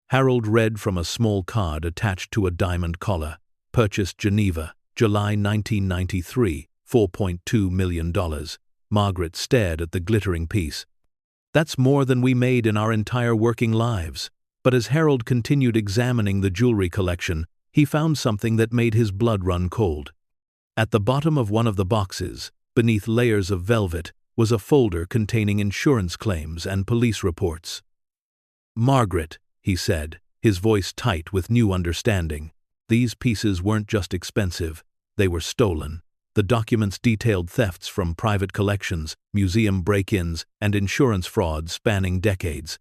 Harold read from a small card attached to a diamond collar, purchased Geneva, July 1993, $4.2 million. Margaret stared at the glittering piece. That's more than we made in our entire working lives. But as Harold continued examining the jewelry collection, he found something that made his blood run cold. At the bottom of one of the boxes, beneath layers of velvet, was a folder containing insurance claims and police reports. "Margaret," he said, his voice tight with new understanding, "these pieces weren't just expensive, they were stolen." The documents detailed thefts from private collections, museum break-ins, and insurance frauds spanning decades.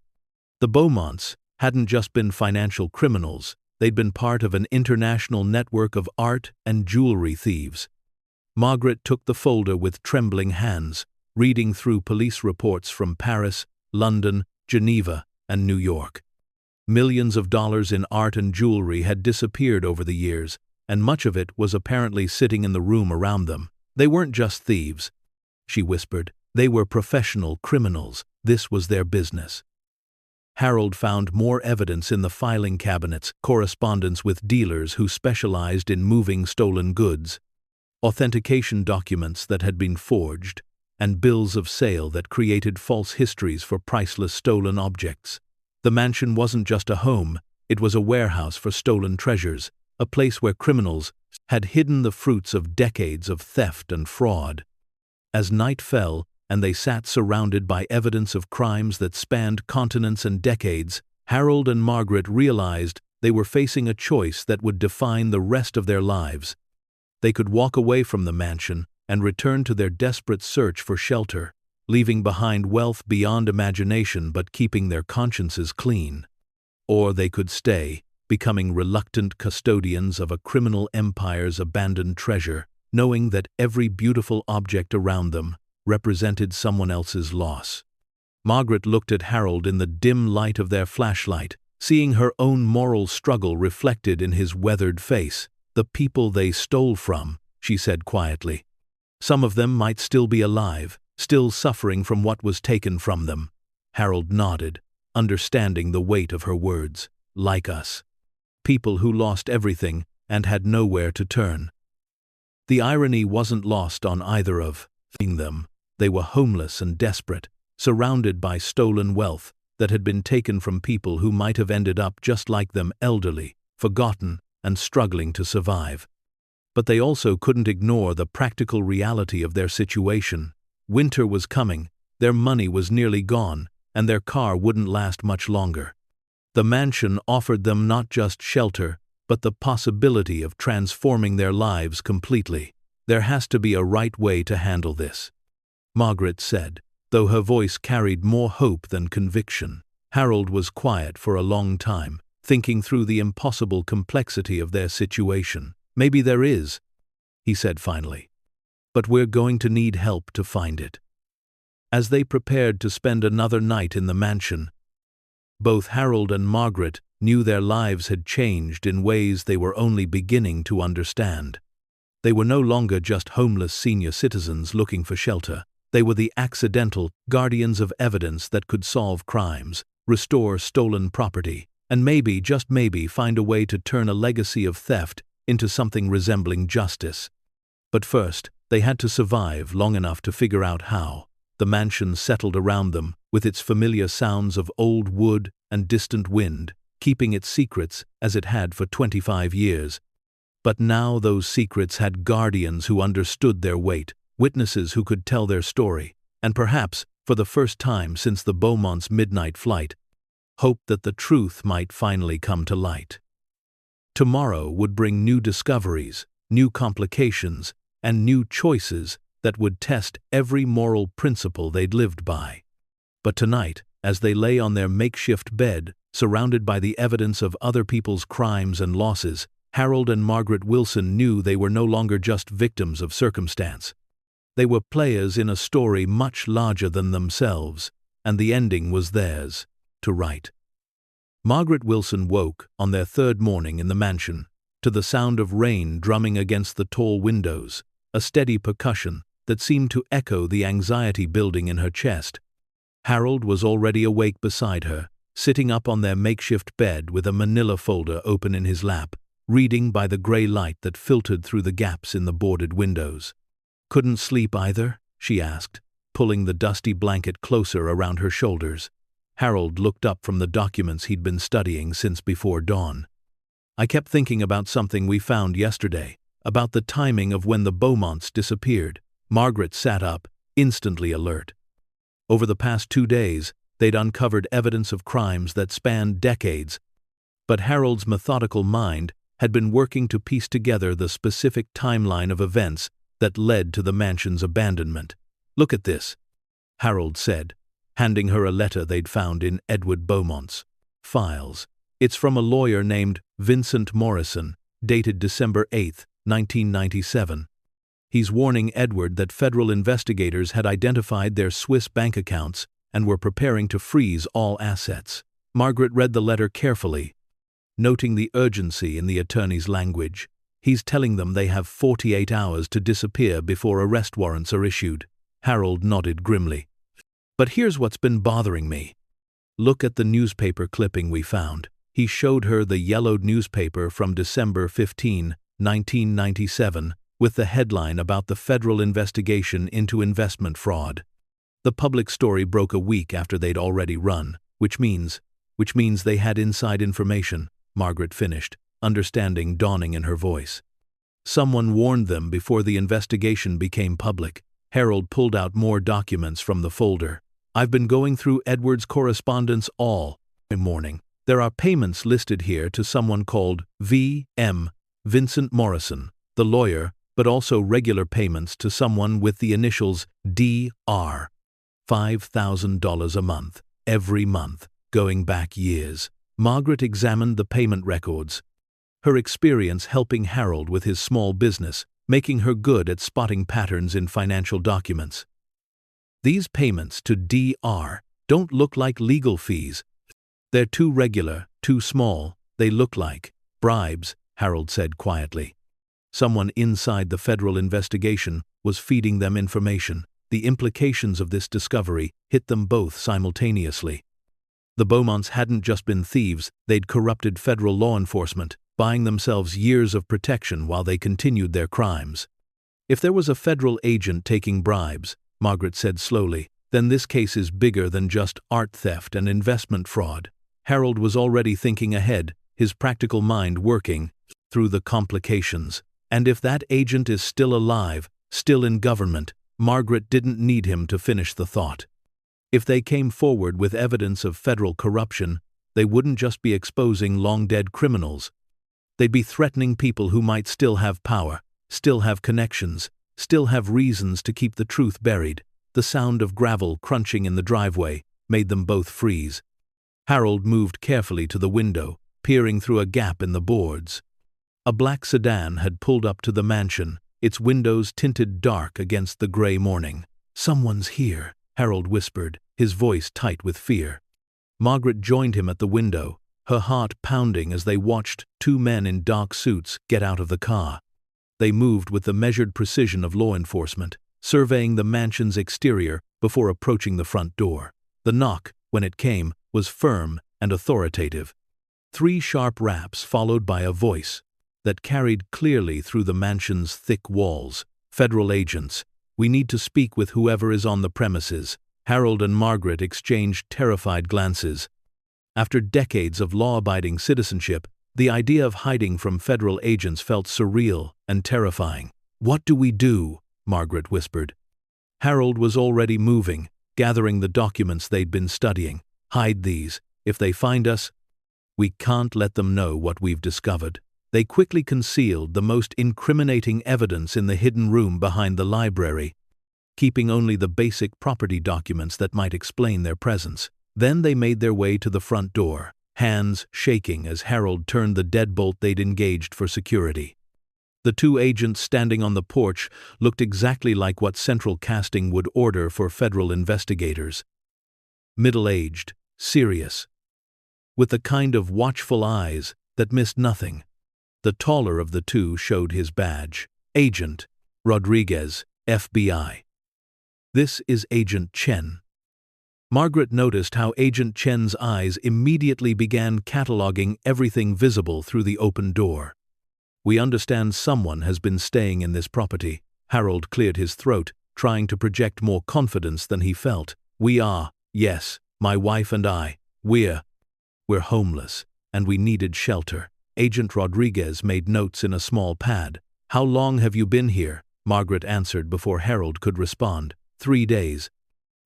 The Beaumonts hadn't just been financial criminals, they'd been part of an international network of art and jewelry thieves. Margaret took the folder with trembling hands, reading through police reports from Paris, London, Geneva, and New York. Millions of dollars in art and jewelry had disappeared over the years, and much of it was apparently sitting in the room around them. They weren't just thieves, she whispered. They were professional criminals. This was their business. Harold found more evidence in the filing cabinets, correspondence with dealers who specialized in moving stolen goods, authentication documents that had been forged, and bills of sale that created false histories for priceless stolen objects. The mansion wasn't just a home, it was a warehouse for stolen treasures, a place where criminals had hidden the fruits of decades of theft and fraud. As night fell, and they sat surrounded by evidence of crimes that spanned continents and decades, Harold and Margaret realized they were facing a choice that would define the rest of their lives. They could walk away from the mansion and return to their desperate search for shelter, leaving behind wealth beyond imagination but keeping their consciences clean. Or they could stay, becoming reluctant custodians of a criminal empire's abandoned treasure, knowing that every beautiful object around them represented someone else's loss. Margaret looked at Harold in the dim light of their flashlight, seeing her own moral struggle reflected in his weathered face. "The people they stole from," she said quietly. "Some of them might still be alive, still suffering from what was taken from them." Harold nodded, understanding the weight of her words. "Like us. People who lost everything and had nowhere to turn." The irony wasn't lost on either of them. They were homeless and desperate, surrounded by stolen wealth that had been taken from people who might have ended up just like them, elderly, forgotten, and struggling to survive. But they also couldn't ignore the practical reality of their situation. Winter was coming, their money was nearly gone, and their car wouldn't last much longer. The mansion offered them not just shelter, but the possibility of transforming their lives completely. "There has to be a right way to handle this," Margaret said, though her voice carried more hope than conviction. Harold was quiet for a long time, thinking through the impossible complexity of their situation. "Maybe there is," he said finally. "But we're going to need help to find it." As they prepared to spend another night in the mansion, both Harold and Margaret knew their lives had changed in ways they were only beginning to understand. They were no longer just homeless senior citizens looking for shelter. They were the accidental guardians of evidence that could solve crimes, restore stolen property, and maybe, just maybe, find a way to turn a legacy of theft into something resembling justice. But first, they had to survive long enough to figure out how. The mansion settled around them, with its familiar sounds of old wood and distant wind, keeping its secrets as it had for 25 years. But now those secrets had guardians who understood their weight, witnesses who could tell their story, and perhaps, for the first time since the Beaumont's midnight flight, hoped that the truth might finally come to light. Tomorrow would bring new discoveries, new complications, and new choices that would test every moral principle they'd lived by. But tonight, as they lay on their makeshift bed, surrounded by the evidence of other people's crimes and losses, Harold and Margaret Wilson knew they were no longer just victims of circumstance. They were players in a story much larger than themselves, and the ending was theirs to write. Margaret Wilson woke, on their third morning in the mansion, to the sound of rain drumming against the tall windows, a steady percussion that seemed to echo the anxiety building in her chest. Harold was already awake beside her, sitting up on their makeshift bed with a manila folder open in his lap, reading by the gray light that filtered through the gaps in the boarded windows. "Couldn't sleep either?" she asked, pulling the dusty blanket closer around her shoulders. Harold looked up from the documents he'd been studying since before dawn. "I kept thinking about something we found yesterday, about the timing of when the Beaumonts disappeared." Margaret sat up, instantly alert. Over the past 2 days, they'd uncovered evidence of crimes that spanned decades, but Harold's methodical mind had been working to piece together the specific timeline of events that led to the mansion's abandonment. "Look at this," Harold said, handing her a letter they'd found in Edward Beaumont's files. "It's from a lawyer named Vincent Morrison, dated December 8, 1997. He's warning Edward that federal investigators had identified their Swiss bank accounts and were preparing to freeze all assets." Margaret read the letter carefully, noting the urgency in the attorney's language. "He's telling them they have 48 hours to disappear before arrest warrants are issued." Harold nodded grimly. "But here's what's been bothering me. Look at the newspaper clipping we found." He showed her the yellowed newspaper from December 15, 1997, with the headline about the federal investigation into investment fraud. The public story broke a week after they'd already run, which means they had inside information, Margaret finished, understanding dawning in her voice. "Someone warned them before the investigation became public." Harold pulled out more documents from the folder. "I've been going through Edward's correspondence all morning. There are payments listed here to someone called V.M. Vincent Morrison, the lawyer, but also regular payments to someone with the initials D.R. $5,000 a month, every month, going back years." Margaret examined the payment records, her experience helping Harold with his small business, making her good at spotting patterns in financial documents. "These payments to D.R. don't look like legal fees. They're too regular, too small. They look like bribes," Harold said quietly. Someone inside the federal investigation was feeding them information. The implications of this discovery hit them both simultaneously. The Beaumonts hadn't just been thieves, they'd corrupted federal law enforcement, buying themselves years of protection while they continued their crimes. "If there was a federal agent taking bribes," Margaret said slowly, "then this case is bigger than just art theft and investment fraud." Harold was already thinking ahead, his practical mind working through the complications. And if that agent is still alive, still in government, Margaret didn't need him to finish the thought. If they came forward with evidence of federal corruption, they wouldn't just be exposing long-dead criminals. They'd be threatening people who might still have power, still have connections, still have reasons to keep the truth buried. The sound of gravel crunching in the driveway made them both freeze. Harold moved carefully to the window, peering through a gap in the boards. A black sedan had pulled up to the mansion, its windows tinted dark against the gray morning. "Someone's here," Harold whispered, his voice tight with fear. Margaret joined him at the window, her heart pounding as they watched 2 men in dark suits get out of the car. They moved with the measured precision of law enforcement, surveying the mansion's exterior before approaching the front door. The knock, when it came, was firm and authoritative. 3 sharp raps followed by a voice that carried clearly through the mansion's thick walls. "Federal agents. We need to speak with whoever is on the premises." Harold and Margaret exchanged terrified glances. After decades of law-abiding citizenship, The idea of hiding from federal agents felt surreal and terrifying. "What do we do?" Margaret whispered. Harold was already moving, gathering the documents they'd been studying. "Hide these. If they find us, we can't let them know what we've discovered." They quickly concealed the most incriminating evidence in the hidden room behind the library, keeping only the basic property documents that might explain their presence. Then they made their way to the front door, hands shaking as Harold turned the deadbolt they'd engaged for security. The two agents standing on the porch looked exactly like what Central Casting would order for federal investigators. Middle-aged, serious, with the kind of watchful eyes that missed nothing. The taller of the two showed his badge. "Agent Rodriguez, FBI. This is Agent Chen." Margaret noticed how Agent Chen's eyes immediately began cataloging everything visible through the open door. "We understand someone has been staying in this property." Harold cleared his throat, trying to project more confidence than he felt. "Yes, my wife and I. We're homeless, and we needed shelter." Agent Rodriguez made notes in a small pad. "How long have you been here?" Margaret answered before Harold could respond. 3 days.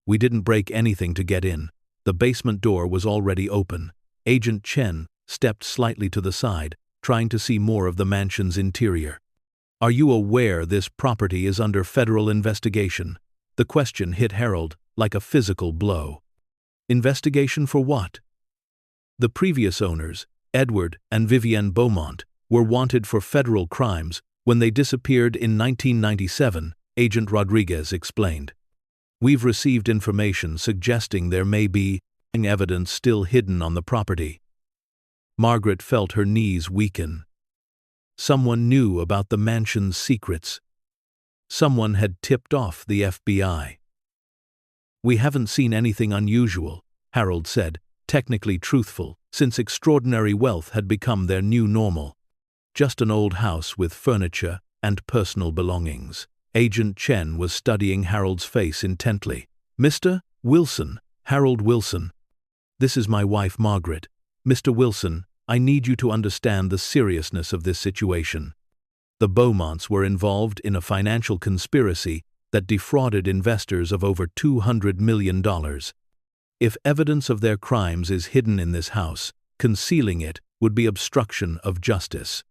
We didn't break anything to get in." The basement door was already open. Agent Chen stepped slightly to the side, trying to see more of the mansion's interior. "Are you aware this property is under federal investigation?" The question hit Harold like a physical blow. "Investigation for what?" The previous owners, Edward and Vivienne Beaumont, were wanted for federal crimes when they disappeared in 1997, Agent Rodriguez explained. "We've received information suggesting there may be evidence still hidden on the property." Margaret felt her knees weaken. Someone knew about the mansion's secrets. Someone had tipped off the FBI. "We haven't seen anything unusual," Harold said, technically truthful, since extraordinary wealth had become their new normal. "Just an old house with furniture and personal belongings." Agent Chen was studying Harold's face intently. "Mr. Wilson, Harold Wilson. This is my wife Margaret. Mr. Wilson, I need you to understand the seriousness of this situation. The Beaumonts were involved in a financial conspiracy that defrauded investors of over $200 million. If evidence of their crimes is hidden in this house, concealing it would be obstruction of justice."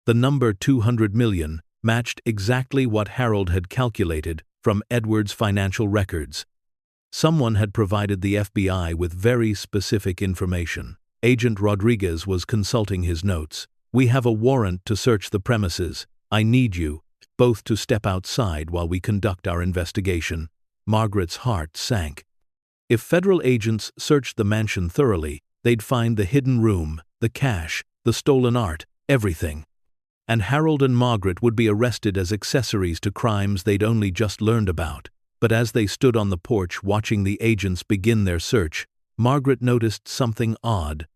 The number 200 million matched exactly what Harold had calculated from Edward's financial records. Someone had provided the FBI with very specific information. Agent Rodriguez was consulting his notes. "We have a warrant to search the premises. I need you both to step outside while we conduct our investigation." Margaret's heart sank. If federal agents searched the mansion thoroughly, they'd find the hidden room, the cash, the stolen art, everything. And Harold and Margaret would be arrested as accessories to crimes they'd only just learned about. But as they stood on the porch watching the agents begin their search, Margaret noticed something odd.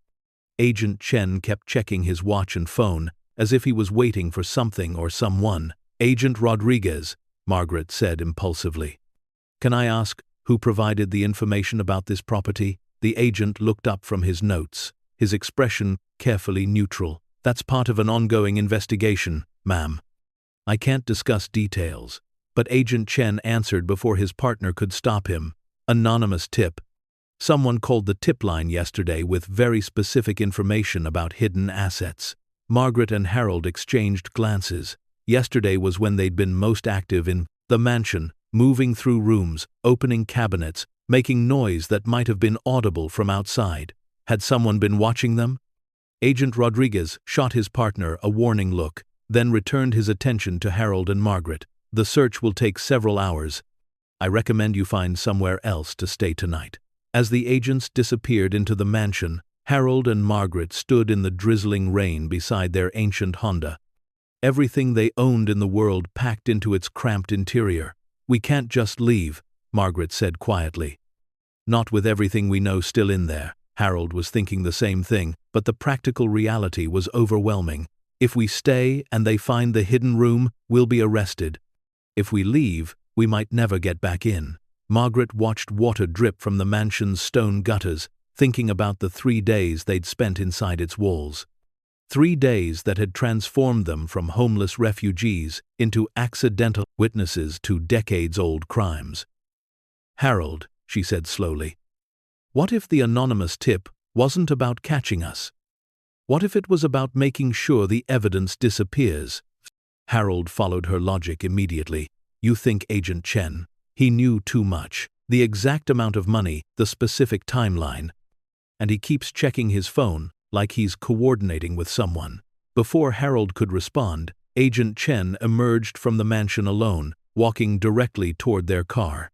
Agent Chen kept checking his watch and phone, as if he was waiting for something or someone. "Agent Rodriguez," Margaret said impulsively. "Can I ask who provided the information about this property?" The agent looked up from his notes, his expression carefully neutral. "That's part of an ongoing investigation, ma'am. I can't discuss details." But Agent Chen answered before his partner could stop him. "Anonymous tip. Someone called the tip line yesterday with very specific information about hidden assets." Margaret and Harold exchanged glances. Yesterday was when they'd been most active in the mansion, moving through rooms, opening cabinets, making noise that might have been audible from outside. Had someone been watching them? Agent Rodriguez shot his partner a warning look, then returned his attention to Harold and Margaret. "The search will take several hours. I recommend you find somewhere else to stay tonight." As the agents disappeared into the mansion, Harold and Margaret stood in the drizzling rain beside their ancient Honda. Everything they owned in the world packed into its cramped interior. "We can't just leave," Margaret said quietly. "Not with everything we know still in there." Harold was thinking the same thing, but the practical reality was overwhelming. "If we stay and they find the hidden room, we'll be arrested. If we leave, we might never get back in." Margaret watched water drip from the mansion's stone gutters, thinking about the 3 days they'd spent inside its walls. 3 days that had transformed them from homeless refugees into accidental witnesses to decades-old crimes. "Harold," she said slowly, "what if the anonymous tip wasn't about catching us? What if it was about making sure the evidence disappears?" Harold followed her logic immediately. "You think Agent Chen? He knew too much. The exact amount of money, the specific timeline. And he keeps checking his phone, like he's coordinating with someone." Before Harold could respond, Agent Chen emerged from the mansion alone, walking directly toward their car.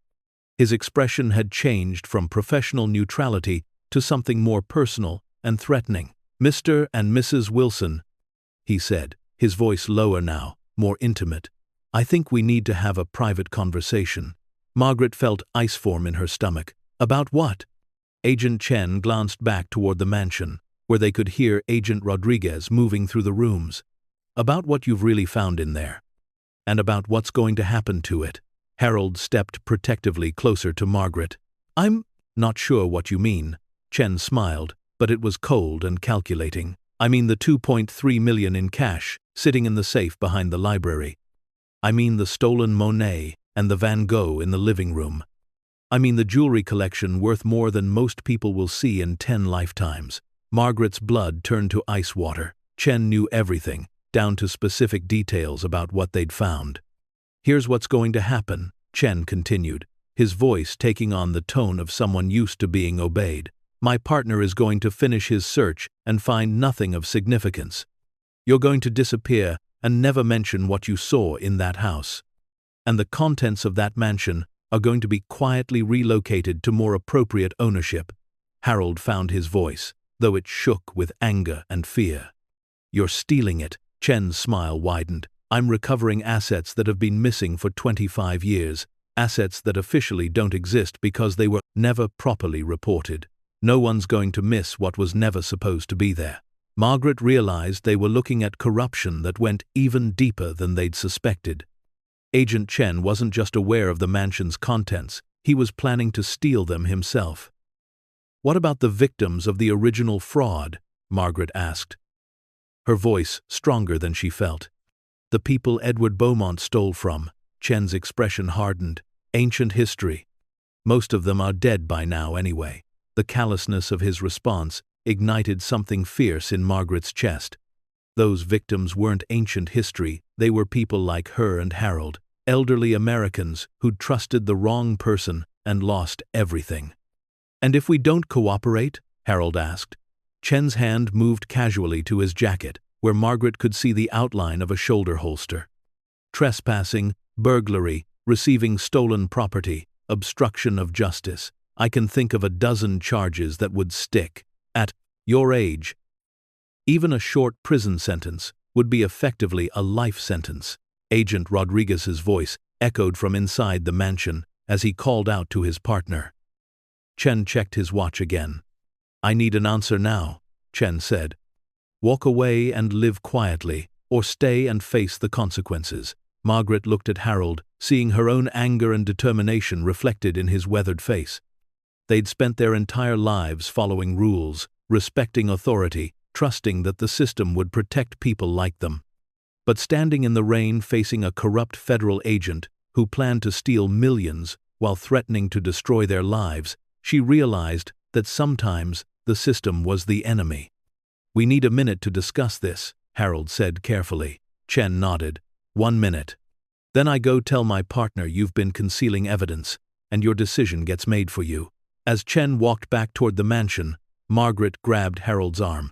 His expression had changed from professional neutrality to something more personal and threatening. "Mr. and Mrs. Wilson," he said, his voice lower now, more intimate, "I think we need to have a private conversation." Margaret felt ice form in her stomach. "About what?" Agent Chen glanced back toward the mansion, where they could hear Agent Rodriguez moving through the rooms. "About what you've really found in there. And about what's going to happen to it." Harold stepped protectively closer to Margaret. "I'm not sure what you mean." Chen smiled, but it was cold and calculating. "I mean the 2.3 million in cash, sitting in the safe behind the library. I mean the stolen Monet and the Van Gogh in the living room. I mean the jewelry collection worth more than most people will see in 10 lifetimes." Margaret's blood turned to ice water. Chen knew everything, down to specific details about what they'd found. "Here's what's going to happen," Chen continued, his voice taking on the tone of someone used to being obeyed. "My partner is going to finish his search and find nothing of significance. You're going to disappear and never mention what you saw in that house. And the contents of that mansion are going to be quietly relocated to more appropriate ownership." Harold found his voice, though it shook with anger and fear. "You're stealing it." Chen's smile widened. "I'm recovering assets that have been missing for 25 years, assets that officially don't exist because they were never properly reported. No one's going to miss what was never supposed to be there." Margaret realized they were looking at corruption that went even deeper than they'd suspected. Agent Chen wasn't just aware of the mansion's contents, he was planning to steal them himself. "What about the victims of the original fraud?" Margaret asked, her voice stronger than she felt. "The people Edward Beaumont stole from." Chen's expression hardened. "Ancient history. Most of them are dead by now anyway." The callousness of his response ignited something fierce in Margaret's chest. Those victims weren't ancient history, they were people like her and Harold, elderly Americans who'd trusted the wrong person and lost everything. "And if we don't cooperate?" Harold asked. Chen's hand moved casually to his jacket, where Margaret could see the outline of a shoulder holster. "Trespassing, burglary, receiving stolen property, obstruction of justice. I can think of a dozen charges that would stick. At your age, even a short prison sentence would be effectively a life sentence." Agent Rodriguez's voice echoed from inside the mansion as he called out to his partner. Chen checked his watch again. "I need an answer now," Chen said. "Walk away and live quietly, or stay and face the consequences." Margaret looked at Harold, seeing her own anger and determination reflected in his weathered face. They'd spent their entire lives following rules, respecting authority, trusting that the system would protect people like them. But standing in the rain facing a corrupt federal agent who planned to steal millions while threatening to destroy their lives, she realized that sometimes the system was the enemy. "We need a minute to discuss this," Harold said carefully. Chen nodded. "1 minute. Then I go tell my partner you've been concealing evidence, and your decision gets made for you." As Chen walked back toward the mansion, Margaret grabbed Harold's arm.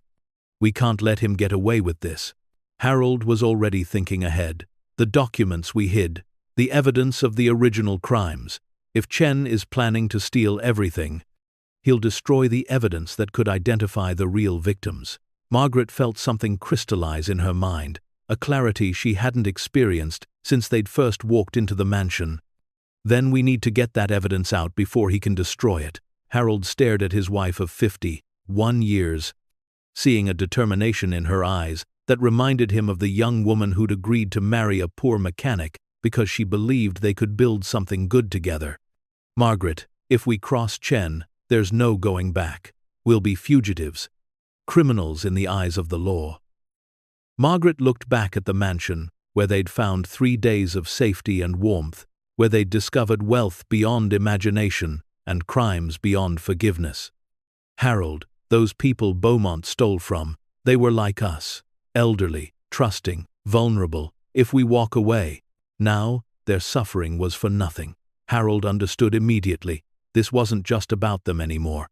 "We can't let him get away with this." Harold was already thinking ahead. "The documents we hid, the evidence of the original crimes. If Chen is planning to steal everything, he'll destroy the evidence that could identify the real victims." Margaret felt something crystallize in her mind, a clarity she hadn't experienced since they'd first walked into the mansion. "Then we need to get that evidence out before he can destroy it." Harold stared at his wife of 51 years, seeing a determination in her eyes that reminded him of the young woman who'd agreed to marry a poor mechanic because she believed they could build something good together. "Margaret, if we cross Chen, there's no going back. We'll be fugitives, criminals in the eyes of the law." Margaret looked back at the mansion, where they'd found 3 days of safety and warmth, where they'd discovered wealth beyond imagination and crimes beyond forgiveness. Harold, those people Beaumont stole from, they were like us, elderly, trusting, vulnerable. If we walk away, now, their suffering was for nothing. Harold understood immediately. This wasn't just about them anymore.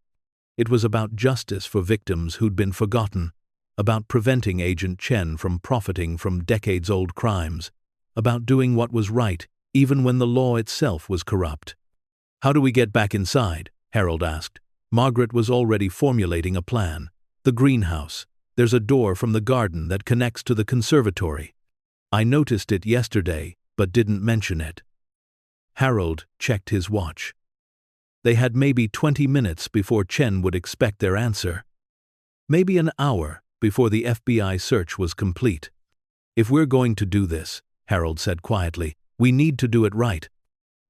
It was about justice for victims who'd been forgotten, about preventing Agent Chen from profiting from decades-old crimes, about doing what was right even when the law itself was corrupt. "How do we get back inside?" Harold asked. Margaret was already formulating a plan. "The greenhouse. There's a door from the garden that connects to the conservatory. I noticed it yesterday, but didn't mention it." Harold checked his watch. They had maybe 20 minutes before Chen would expect their answer. Maybe an hour before the FBI search was complete. "If we're going to do this," Harold said quietly, "we need to do it right.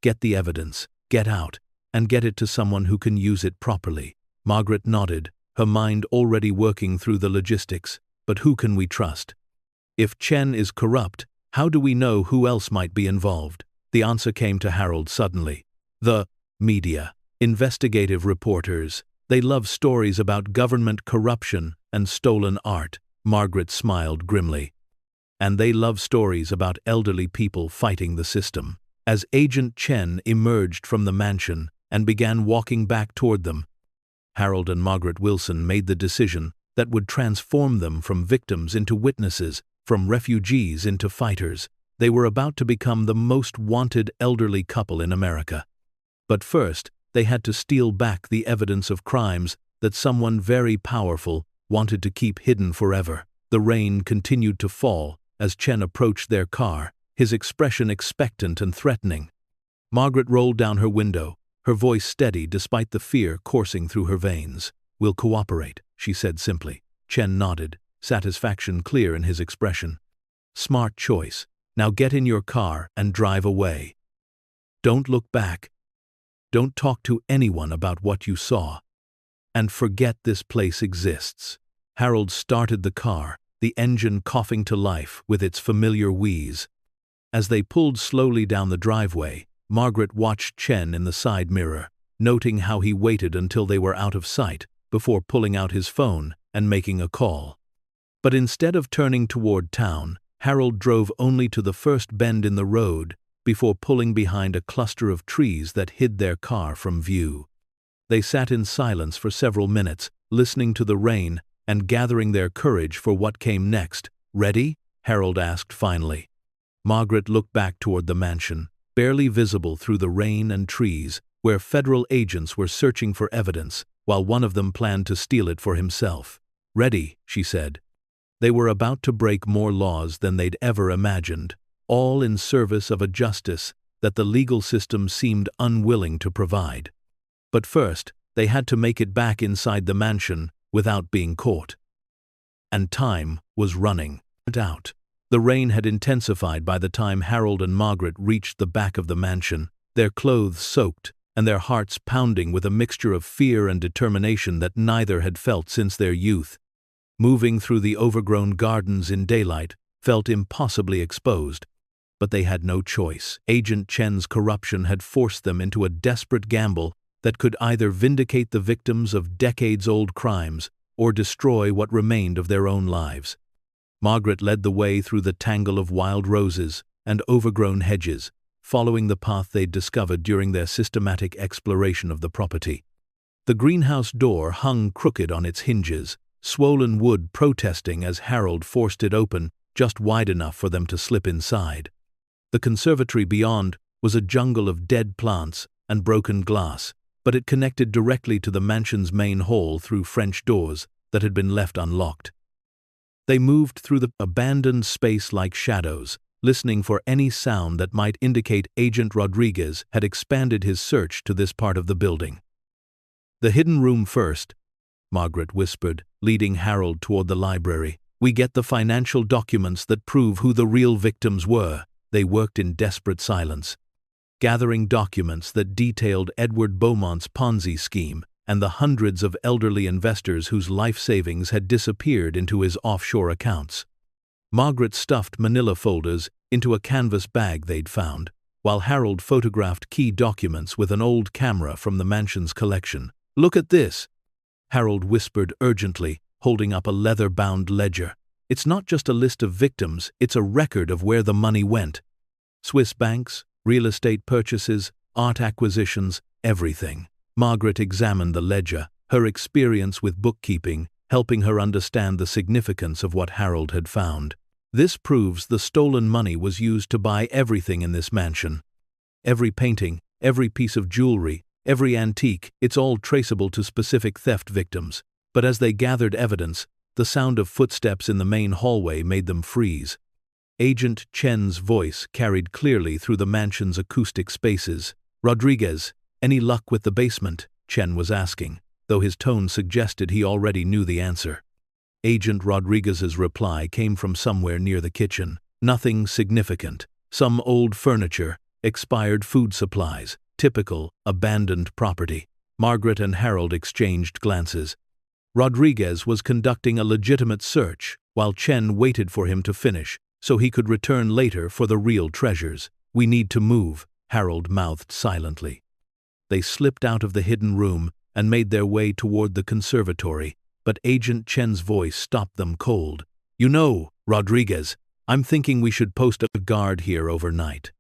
Get the evidence, get out, and get it to someone who can use it properly." Margaret nodded, her mind already working through the logistics. "But who can we trust? If Chen is corrupt, how do we know who else might be involved?" The answer came to Harold suddenly. "The media. Investigative reporters. They love stories about government corruption and stolen art." Margaret smiled grimly. "And they love stories about elderly people fighting the system." As Agent Chen emerged from the mansion and began walking back toward them, Harold and Margaret Wilson made the decision that would transform them from victims into witnesses, from refugees into fighters. They were about to become the most wanted elderly couple in America. But first, they had to steal back the evidence of crimes that someone very powerful wanted to keep hidden forever. The rain continued to fall as Chen approached their car, his expression expectant and threatening. Margaret rolled down her window, her voice steady despite the fear coursing through her veins. "We'll cooperate," she said simply. Chen nodded, satisfaction clear in his expression. "Smart choice. Now get in your car and drive away. Don't look back. Don't talk to anyone about what you saw. And forget this place exists." Harold started the car, the engine coughing to life with its familiar wheeze. As they pulled slowly down the driveway, Margaret watched Chen in the side mirror, noting how he waited until they were out of sight before pulling out his phone and making a call. But instead of turning toward town, Harold drove only to the first bend in the road before pulling behind a cluster of trees that hid their car from view. They sat in silence for several minutes, listening to the rain and gathering their courage for what came next. "Ready?" Harold asked finally. Margaret looked back toward the mansion, barely visible through the rain and trees, where federal agents were searching for evidence, while one of them planned to steal it for himself. "Ready," she said. They were about to break more laws than they'd ever imagined, all in service of a justice that the legal system seemed unwilling to provide. But first, they had to make it back inside the mansion without being caught. And time was running out. The rain had intensified by the time Harold and Margaret reached the back of the mansion, their clothes soaked and their hearts pounding with a mixture of fear and determination that neither had felt since their youth. Moving through the overgrown gardens in daylight felt impossibly exposed, but they had no choice. Agent Chen's corruption had forced them into a desperate gamble that could either vindicate the victims of decades-old crimes or destroy what remained of their own lives. Margaret led the way through the tangle of wild roses and overgrown hedges, following the path they'd discovered during their systematic exploration of the property. The greenhouse door hung crooked on its hinges, swollen wood protesting as Harold forced it open just wide enough for them to slip inside. The conservatory beyond was a jungle of dead plants and broken glass, but it connected directly to the mansion's main hall through French doors that had been left unlocked. They moved through the abandoned space like shadows, listening for any sound that might indicate Agent Rodriguez had expanded his search to this part of the building. "The hidden room first," Margaret whispered, leading Harold toward the library. "We get the financial documents that prove who the real victims were." They worked in desperate silence, gathering documents that detailed Edward Beaumont's Ponzi scheme and the hundreds of elderly investors whose life savings had disappeared into his offshore accounts. Margaret stuffed manila folders into a canvas bag they'd found, while Harold photographed key documents with an old camera from the mansion's collection. "Look at this," Harold whispered urgently, holding up a leather-bound ledger. "It's not just a list of victims, it's a record of where the money went. Swiss banks, real estate purchases, art acquisitions, everything." Margaret examined the ledger, her experience with bookkeeping helping her understand the significance of what Harold had found. "This proves the stolen money was used to buy everything in this mansion. Every painting, every piece of jewelry, every antique, it's all traceable to specific theft victims." But as they gathered evidence, the sound of footsteps in the main hallway made them freeze. Agent Chen's voice carried clearly through the mansion's acoustic spaces. "Rodriguez, any luck with the basement?" Chen was asking, though his tone suggested he already knew the answer. Agent Rodriguez's reply came from somewhere near the kitchen. "Nothing significant. Some old furniture, expired food supplies, typical abandoned property." Margaret and Harold exchanged glances. Rodriguez was conducting a legitimate search, while Chen waited for him to finish, so he could return later for the real treasures. "We need to move," Harold mouthed silently. They slipped out of the hidden room and made their way toward the conservatory, but Agent Chen's voice stopped them cold. "You know, Rodriguez, I'm thinking we should post a guard here overnight.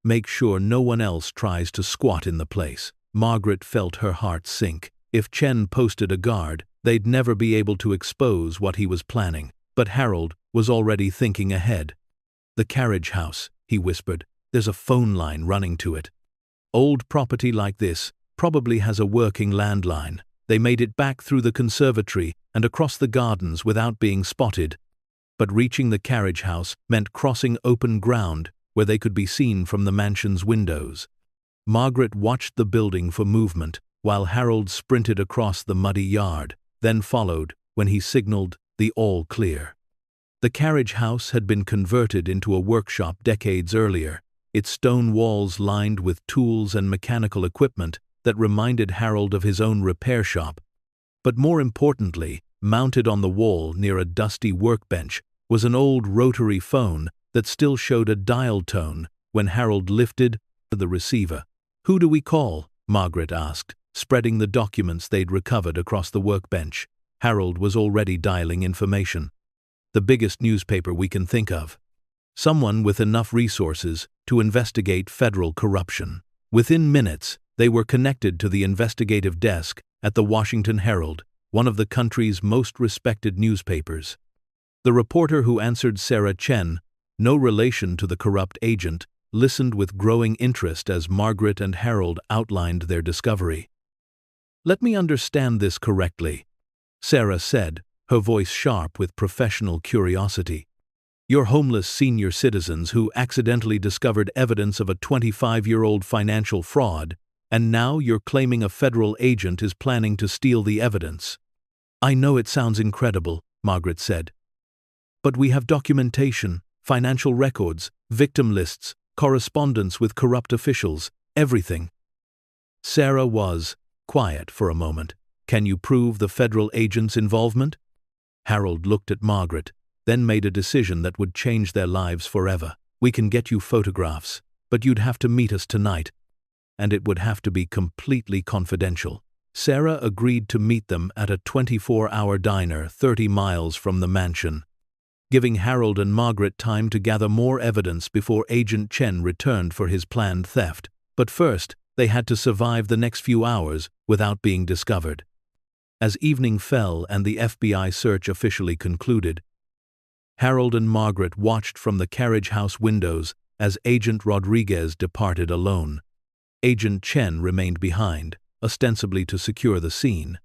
Make sure no one else tries to squat in the place." Margaret felt her heart sink. If Chen posted a guard, they'd never be able to expose what he was planning. But Harold was already thinking ahead. "The carriage house," he whispered. "There's a phone line running to it. Old property like this probably has a working landline." They made it back through the conservatory and across the gardens without being spotted. But reaching the carriage house meant crossing open ground where they could be seen from the mansion's windows. Margaret watched the building for movement, while Harold sprinted across the muddy yard, then followed when he signaled the all clear. The carriage house had been converted into a workshop decades earlier, its stone walls lined with tools and mechanical equipment that reminded Harold of his own repair shop. But more importantly, mounted on the wall near a dusty workbench was an old rotary phone that still showed a dial tone when Harold lifted the receiver. "Who do we call?" Margaret asked, spreading the documents they'd recovered across the workbench. Harold was already dialing information. "The biggest newspaper we can think of. Someone with enough resources to investigate federal corruption." Within minutes, they were connected to the investigative desk at the Washington Herald, one of the country's most respected newspapers. The reporter who answered, Sarah Chen, no relation to the corrupt agent, listened with growing interest as Margaret and Harold outlined their discovery. "Let me understand this correctly," Sarah said, her voice sharp with professional curiosity. "You're homeless senior citizens who accidentally discovered evidence of a 25-year-old financial fraud, and now you're claiming a federal agent is planning to steal the evidence." "I know it sounds incredible," Margaret said. "But we have documentation, financial records, victim lists, correspondence with corrupt officials, everything." Sarah was quiet for a moment. "Can you prove the federal agent's involvement?" Harold looked at Margaret, then made a decision that would change their lives forever. "We can get you photographs, but you'd have to meet us tonight. And it would have to be completely confidential." Sarah agreed to meet them at a 24-hour diner 30 miles from the mansion, giving Harold and Margaret time to gather more evidence before Agent Chen returned for his planned theft. But first, they had to survive the next few hours without being discovered. As evening fell and the FBI search officially concluded, Harold and Margaret watched from the carriage house windows as Agent Rodriguez departed alone. Agent Chen remained behind, ostensibly to secure the scene.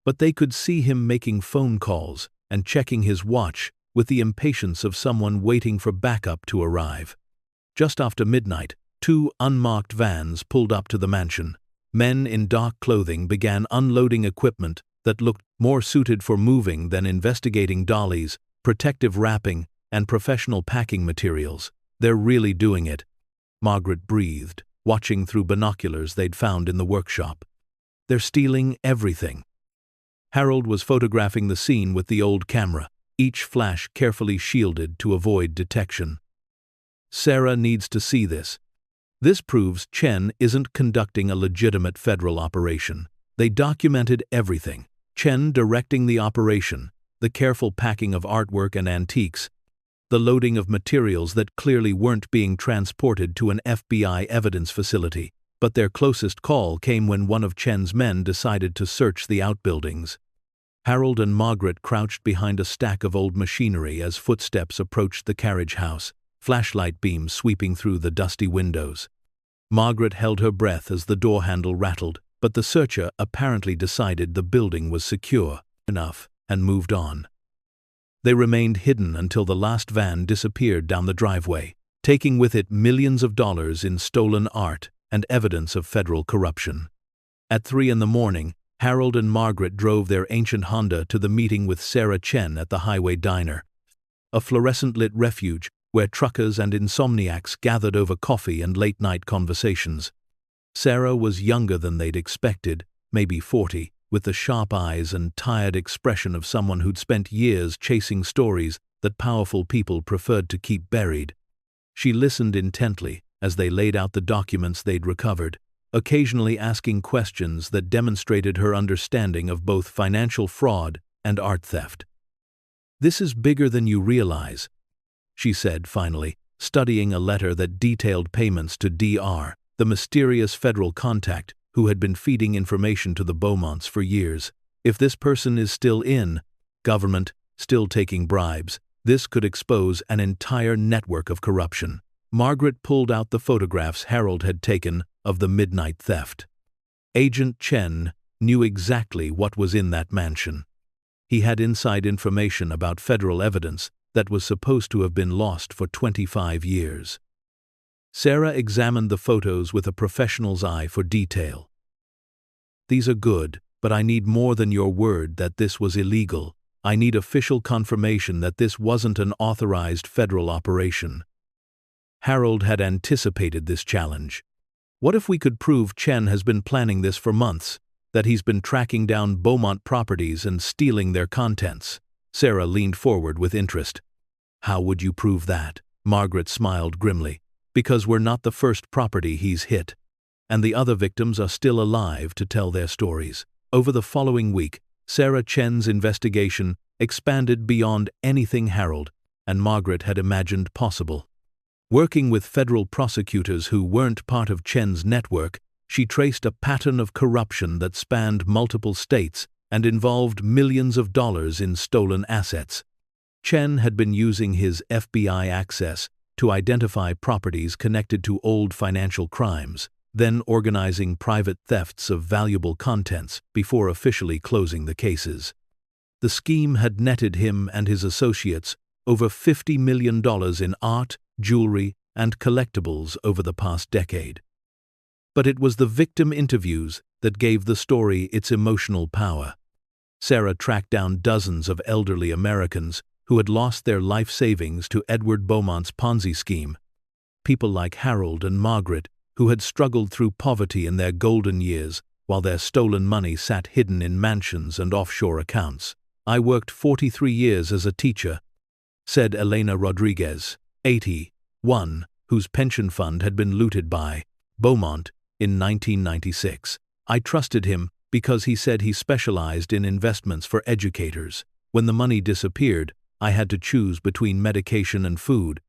But they could see him making phone calls and checking his watch with the impatience of someone waiting for backup to arrive. Just after midnight, 2 unmarked vans pulled up to the mansion. Men in dark clothing began unloading equipment that looked more suited for moving than investigating dollies, protective wrapping, and professional packing materials. "They're really doing it," Margaret breathed, watching through binoculars they'd found in the workshop. "They're stealing everything." Harold was photographing the scene with the old camera, each flash carefully shielded to avoid detection. Sarah needs to see this. This proves Chen isn't conducting a legitimate federal operation. They documented everything. Chen directing the operation, the careful packing of artwork and antiques, the loading of materials that clearly weren't being transported to an FBI evidence facility. But their closest call came when one of Chen's men decided to search the outbuildings. Harold and Margaret crouched behind a stack of old machinery as footsteps approached the carriage house, flashlight beams sweeping through the dusty windows. Margaret held her breath as the door handle rattled, but the searcher apparently decided the building was secure enough and moved on. They remained hidden until the last van disappeared down the driveway, taking with it millions of dollars in stolen art and evidence of federal corruption. At 3 a.m, Harold and Margaret drove their ancient Honda to the meeting with Sarah Chen at the Highway Diner, a fluorescent-lit refuge where truckers and insomniacs gathered over coffee and late-night conversations. Sarah was younger than they'd expected, maybe 40, with the sharp eyes and tired expression of someone who'd spent years chasing stories that powerful people preferred to keep buried. She listened intently as they laid out the documents they'd recovered, occasionally asking questions that demonstrated her understanding of both financial fraud and art theft. "This is bigger than you realize," she said finally, studying a letter that detailed payments to Dr., the mysterious federal contact who had been feeding information to the Beaumonts for years. If this person is still in government, still taking bribes, this could expose an entire network of corruption. Margaret pulled out the photographs Harold had taken of the midnight theft. Agent Chen knew exactly what was in that mansion. He had inside information about federal evidence that was supposed to have been lost for 25 years. Sarah examined the photos with a professional's eye for detail. "These are good, but I need more than your word that this was illegal. I need official confirmation that this wasn't an authorized federal operation." Harold had anticipated this challenge. "What if we could prove Chen has been planning this for months, that he's been tracking down Beaumont properties and stealing their contents?" Sarah leaned forward with interest. "How would you prove that?" Margaret smiled grimly. "Because we're not the first property he's hit, and the other victims are still alive to tell their stories." Over the following week, Sarah Chen's investigation expanded beyond anything Harold and Margaret had imagined possible. Working with federal prosecutors who weren't part of Chen's network, she traced a pattern of corruption that spanned multiple states and involved millions of dollars in stolen assets. Chen had been using his FBI access to identify properties connected to old financial crimes, then organizing private thefts of valuable contents before officially closing the cases. The scheme had netted him and his associates over $50 million in art, jewelry, and collectibles over the past decade. But it was the victim interviews that gave the story its emotional power. Sarah tracked down dozens of elderly Americans who had lost their life savings to Edward Beaumont's Ponzi scheme. People like Harold and Margaret, who had struggled through poverty in their golden years while their stolen money sat hidden in mansions and offshore accounts. "I worked 43 years as a teacher," said Elena Rodriguez, 81, whose pension fund had been looted by Beaumont in 1996. "I trusted him because he said he specialized in investments for educators. When the money disappeared, I had to choose between medication and food.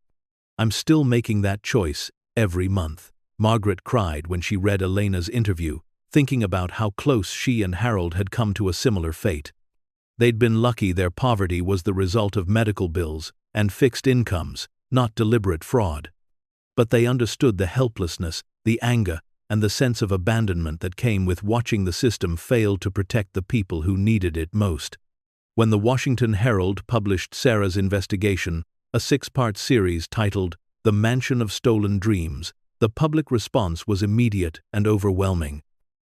I'm still making that choice every month." Margaret cried when she read Elena's interview, thinking about how close she and Harold had come to a similar fate. They'd been lucky their poverty was the result of medical bills and fixed incomes, not deliberate fraud. But they understood the helplessness, the anger, and the sense of abandonment that came with watching the system fail to protect the people who needed it most. When the Washington Herald published Sarah's investigation, a 6-part series titled The Mansion of Stolen Dreams, the public response was immediate and overwhelming.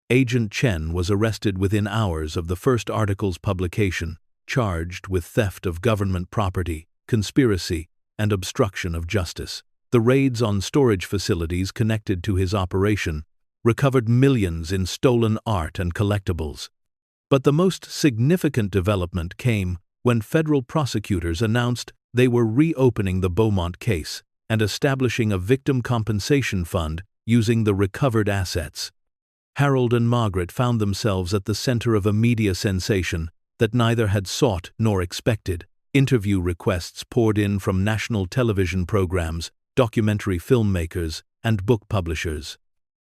Agent Chen was arrested within hours of the first article's publication, charged with theft of government property, conspiracy, and obstruction of justice. The raids on storage facilities connected to his operation recovered millions in stolen art and collectibles. But the most significant development came when federal prosecutors announced they were reopening the Beaumont case and establishing a victim compensation fund using the recovered assets. Harold and Margaret found themselves at the center of a media sensation that neither had sought nor expected. Interview requests poured in from national television programs, documentary filmmakers, and book publishers.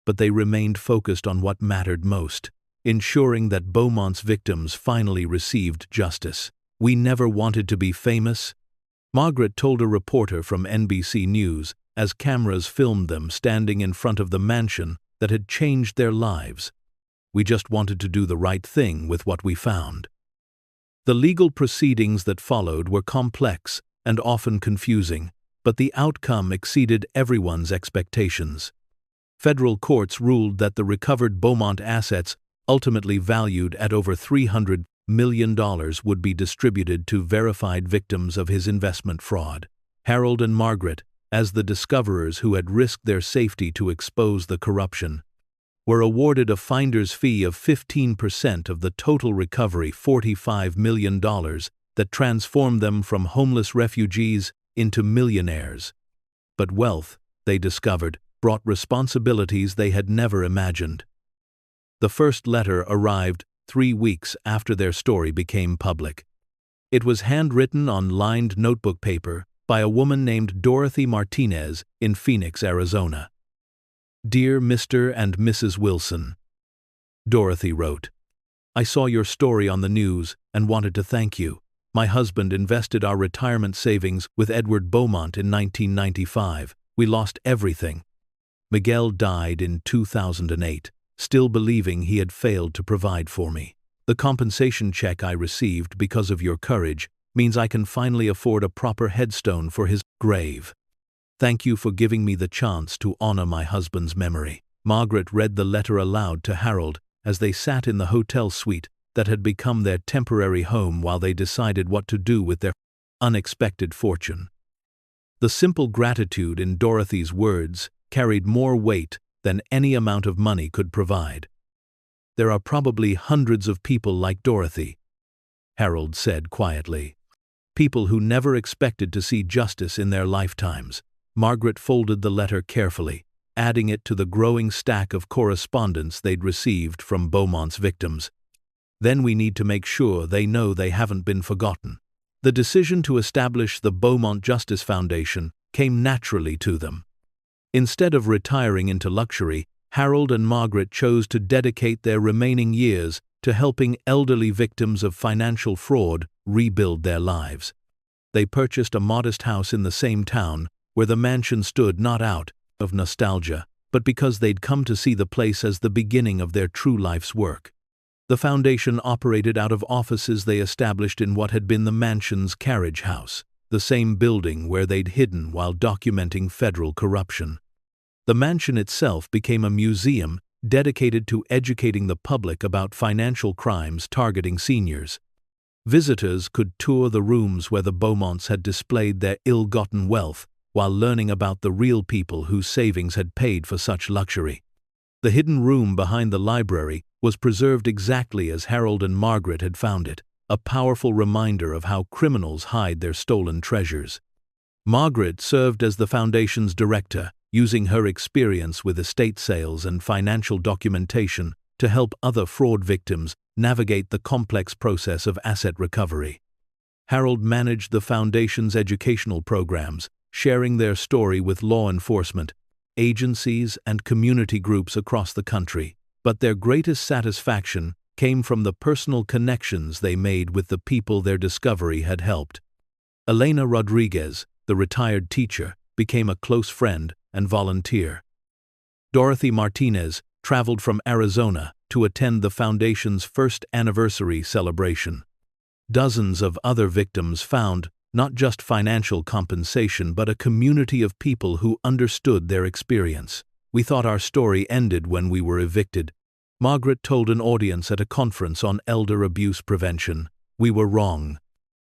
But they remained focused on what mattered most, ensuring that Beaumont's victims finally received justice. "We never wanted to be famous," Margaret told a reporter from NBC News as cameras filmed them standing in front of the mansion that had changed their lives. "We just wanted to do the right thing with what we found." The legal proceedings that followed were complex and often confusing, but the outcome exceeded everyone's expectations. Federal courts ruled that the recovered Beaumont assets, ultimately valued at over $300 million, would be distributed to verified victims of his investment fraud. Harold and Margaret, as the discoverers who had risked their safety to expose the corruption, were awarded a finder's fee of 15% of the total recovery, $45 million, that transformed them from homeless refugees into millionaires. But wealth, they discovered, brought responsibilities they had never imagined. The first letter arrived 3 weeks after their story became public. It was handwritten on lined notebook paper by a woman named Dorothy Martinez in Phoenix, Arizona. "Dear Mr. and Mrs. Wilson," Dorothy wrote, "I saw your story on the news and wanted to thank you. My husband invested our retirement savings with Edward Beaumont in 1995. We lost everything. Miguel died in 2008, still believing he had failed to provide for me. The compensation check I received because of your courage means I can finally afford a proper headstone for his grave. Thank you for giving me the chance to honor my husband's memory." Margaret read the letter aloud to Harold as they sat in the hotel suite that had become their temporary home while they decided what to do with their unexpected fortune. The simple gratitude in Dorothy's words carried more weight than any amount of money could provide. "There are probably hundreds of people like Dorothy," Harold said quietly. "People who never expected to see justice in their lifetimes." Margaret folded the letter carefully, adding it to the growing stack of correspondence they'd received from Beaumont's victims. "Then we need to make sure they know they haven't been forgotten." The decision to establish the Beaumont Justice Foundation came naturally to them. Instead of retiring into luxury, Harold and Margaret chose to dedicate their remaining years to helping elderly victims of financial fraud rebuild their lives. They purchased a modest house in the same town, where the mansion stood not out of nostalgia, but because they'd come to see the place as the beginning of their true life's work. The foundation operated out of offices they established in what had been the mansion's carriage house, the same building where they'd hidden while documenting federal corruption. The mansion itself became a museum dedicated to educating the public about financial crimes targeting seniors. Visitors could tour the rooms where the Beaumonts had displayed their ill-gotten wealth, while learning about the real people whose savings had paid for such luxury. The hidden room behind the library was preserved exactly as Harold and Margaret had found it, a powerful reminder of how criminals hide their stolen treasures. Margaret served as the foundation's director, using her experience with estate sales and financial documentation to help other fraud victims navigate the complex process of asset recovery. Harold managed the foundation's educational programs, sharing their story with law enforcement, agencies, and community groups across the country. But their greatest satisfaction came from the personal connections they made with the people their discovery had helped. Elena Rodriguez, the retired teacher, became a close friend and volunteer. Dorothy Martinez traveled from Arizona to attend the foundation's first anniversary celebration. Dozens of other victims found not just financial compensation but a community of people who understood their experience. "We thought our story ended when we were evicted," Margaret told an audience at a conference on elder abuse prevention. "We were wrong.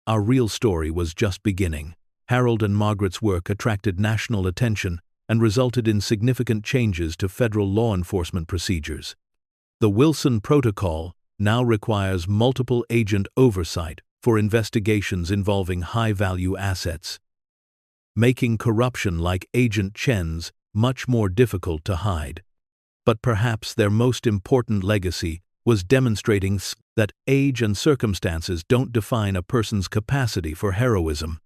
Our real story was just beginning." Harold and Margaret's work attracted national attention and resulted in significant changes to federal law enforcement procedures. The Wilson Protocol now requires multiple agent oversight for investigations involving high-value assets, making corruption like Agent Chen's much more difficult to hide. But perhaps their most important legacy was demonstrating that age and circumstances don't define a person's capacity for heroism.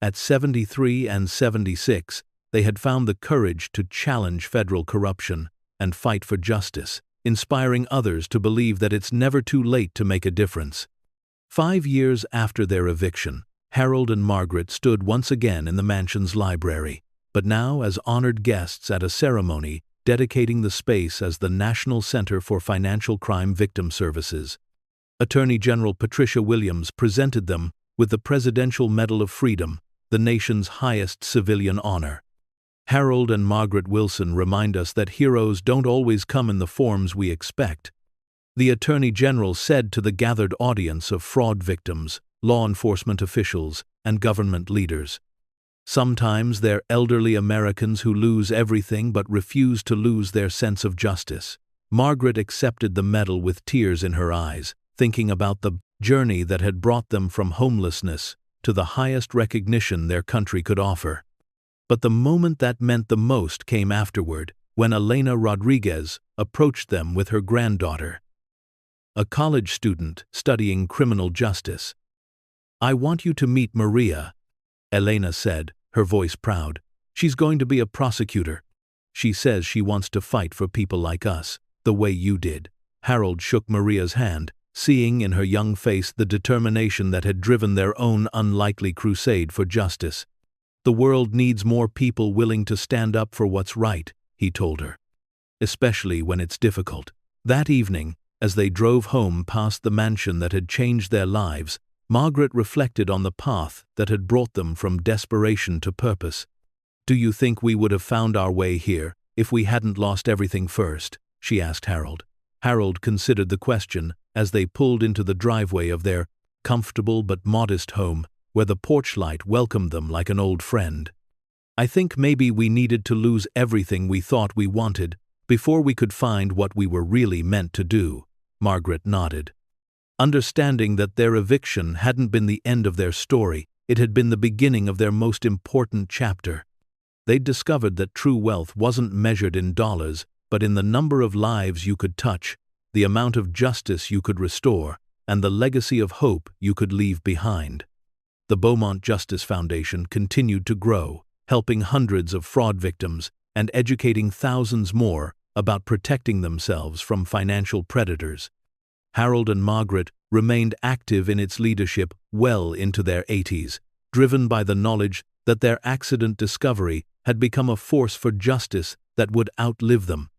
At 73 and 76, they had found the courage to challenge federal corruption and fight for justice, inspiring others to believe that it's never too late to make a difference. 5 years after their eviction, Harold and Margaret stood once again in the mansion's library, but now as honored guests at a ceremony dedicating the space as the National Center for Financial Crime Victim Services. Attorney General Patricia Williams presented them with the Presidential Medal of Freedom, the nation's highest civilian honor. Harold and Margaret Wilson remind us that heroes don't always come in the forms we expect. The Attorney General said to the gathered audience of fraud victims, law enforcement officials, and government leaders, "Sometimes they're elderly Americans who lose everything but refuse to lose their sense of justice." Margaret accepted the medal with tears in her eyes, thinking about the journey that had brought them from homelessness to the highest recognition their country could offer. But the moment that meant the most came afterward, when Elena Rodriguez approached them with her granddaughter, a college student studying criminal justice. "I want you to meet Maria," Elena said, her voice proud. "She's going to be a prosecutor. She says she wants to fight for people like us, the way you did." Harold shook Maria's hand, seeing in her young face the determination that had driven their own unlikely crusade for justice. "The world needs more people willing to stand up for what's right," he told her, "especially when it's difficult." That evening, as they drove home past the mansion that had changed their lives, Margaret reflected on the path that had brought them from desperation to purpose. "Do you think we would have found our way here if we hadn't lost everything first?" she asked Harold. Harold considered the question as they pulled into the driveway of their comfortable but modest home, where the porch light welcomed them like an old friend. "I think maybe we needed to lose everything we thought we wanted before we could find what we were really meant to do," Margaret nodded. Understanding that their eviction hadn't been the end of their story, it had been the beginning of their most important chapter. They'd discovered that true wealth wasn't measured in dollars, but in the number of lives you could touch, the amount of justice you could restore, and the legacy of hope you could leave behind. The Beaumont Justice Foundation continued to grow, helping hundreds of fraud victims and educating thousands more about protecting themselves from financial predators. Harold and Margaret remained active in its leadership well into their 80s, driven by the knowledge that their accident discovery had become a force for justice that would outlive them.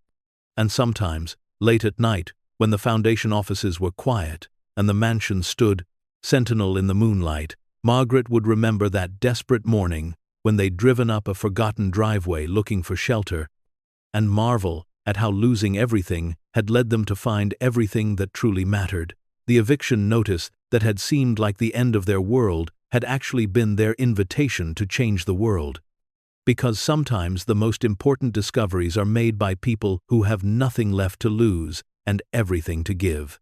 And sometimes, late at night, when the foundation offices were quiet and the mansion stood, sentinel in the moonlight, Margaret would remember that desperate morning when they'd driven up a forgotten driveway looking for shelter, and marvel at how losing everything had led them to find everything that truly mattered. The eviction notice that had seemed like the end of their world had actually been their invitation to change the world. Because sometimes the most important discoveries are made by people who have nothing left to lose and everything to give.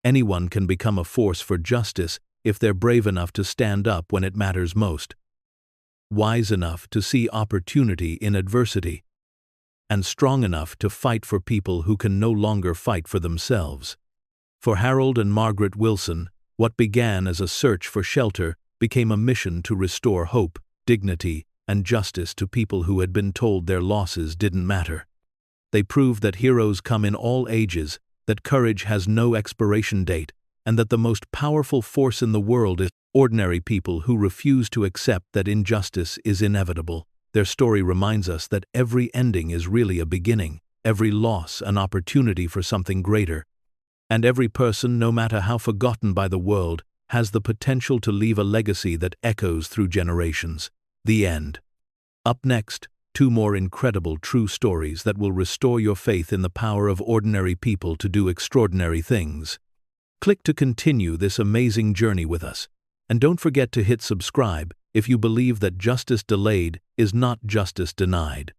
Anyone can become a force for justice if they're brave enough to stand up when it matters most, wise enough to see opportunity in adversity, and strong enough to fight for people who can no longer fight for themselves. For Harold and Margaret Wilson, what began as a search for shelter became a mission to restore hope, dignity, and justice to people who had been told their losses didn't matter. They proved that heroes come in all ages, that courage has no expiration date, and that the most powerful force in the world is ordinary people who refuse to accept that injustice is inevitable. Their story reminds us that every ending is really a beginning, every loss an opportunity for something greater. And every person, no matter how forgotten by the world, has the potential to leave a legacy that echoes through generations. The end. Up next, 2 more incredible true stories that will restore your faith in the power of ordinary people to do extraordinary things. Click to continue this amazing journey with us. And don't forget to hit subscribe if you believe that justice delayed is not justice denied.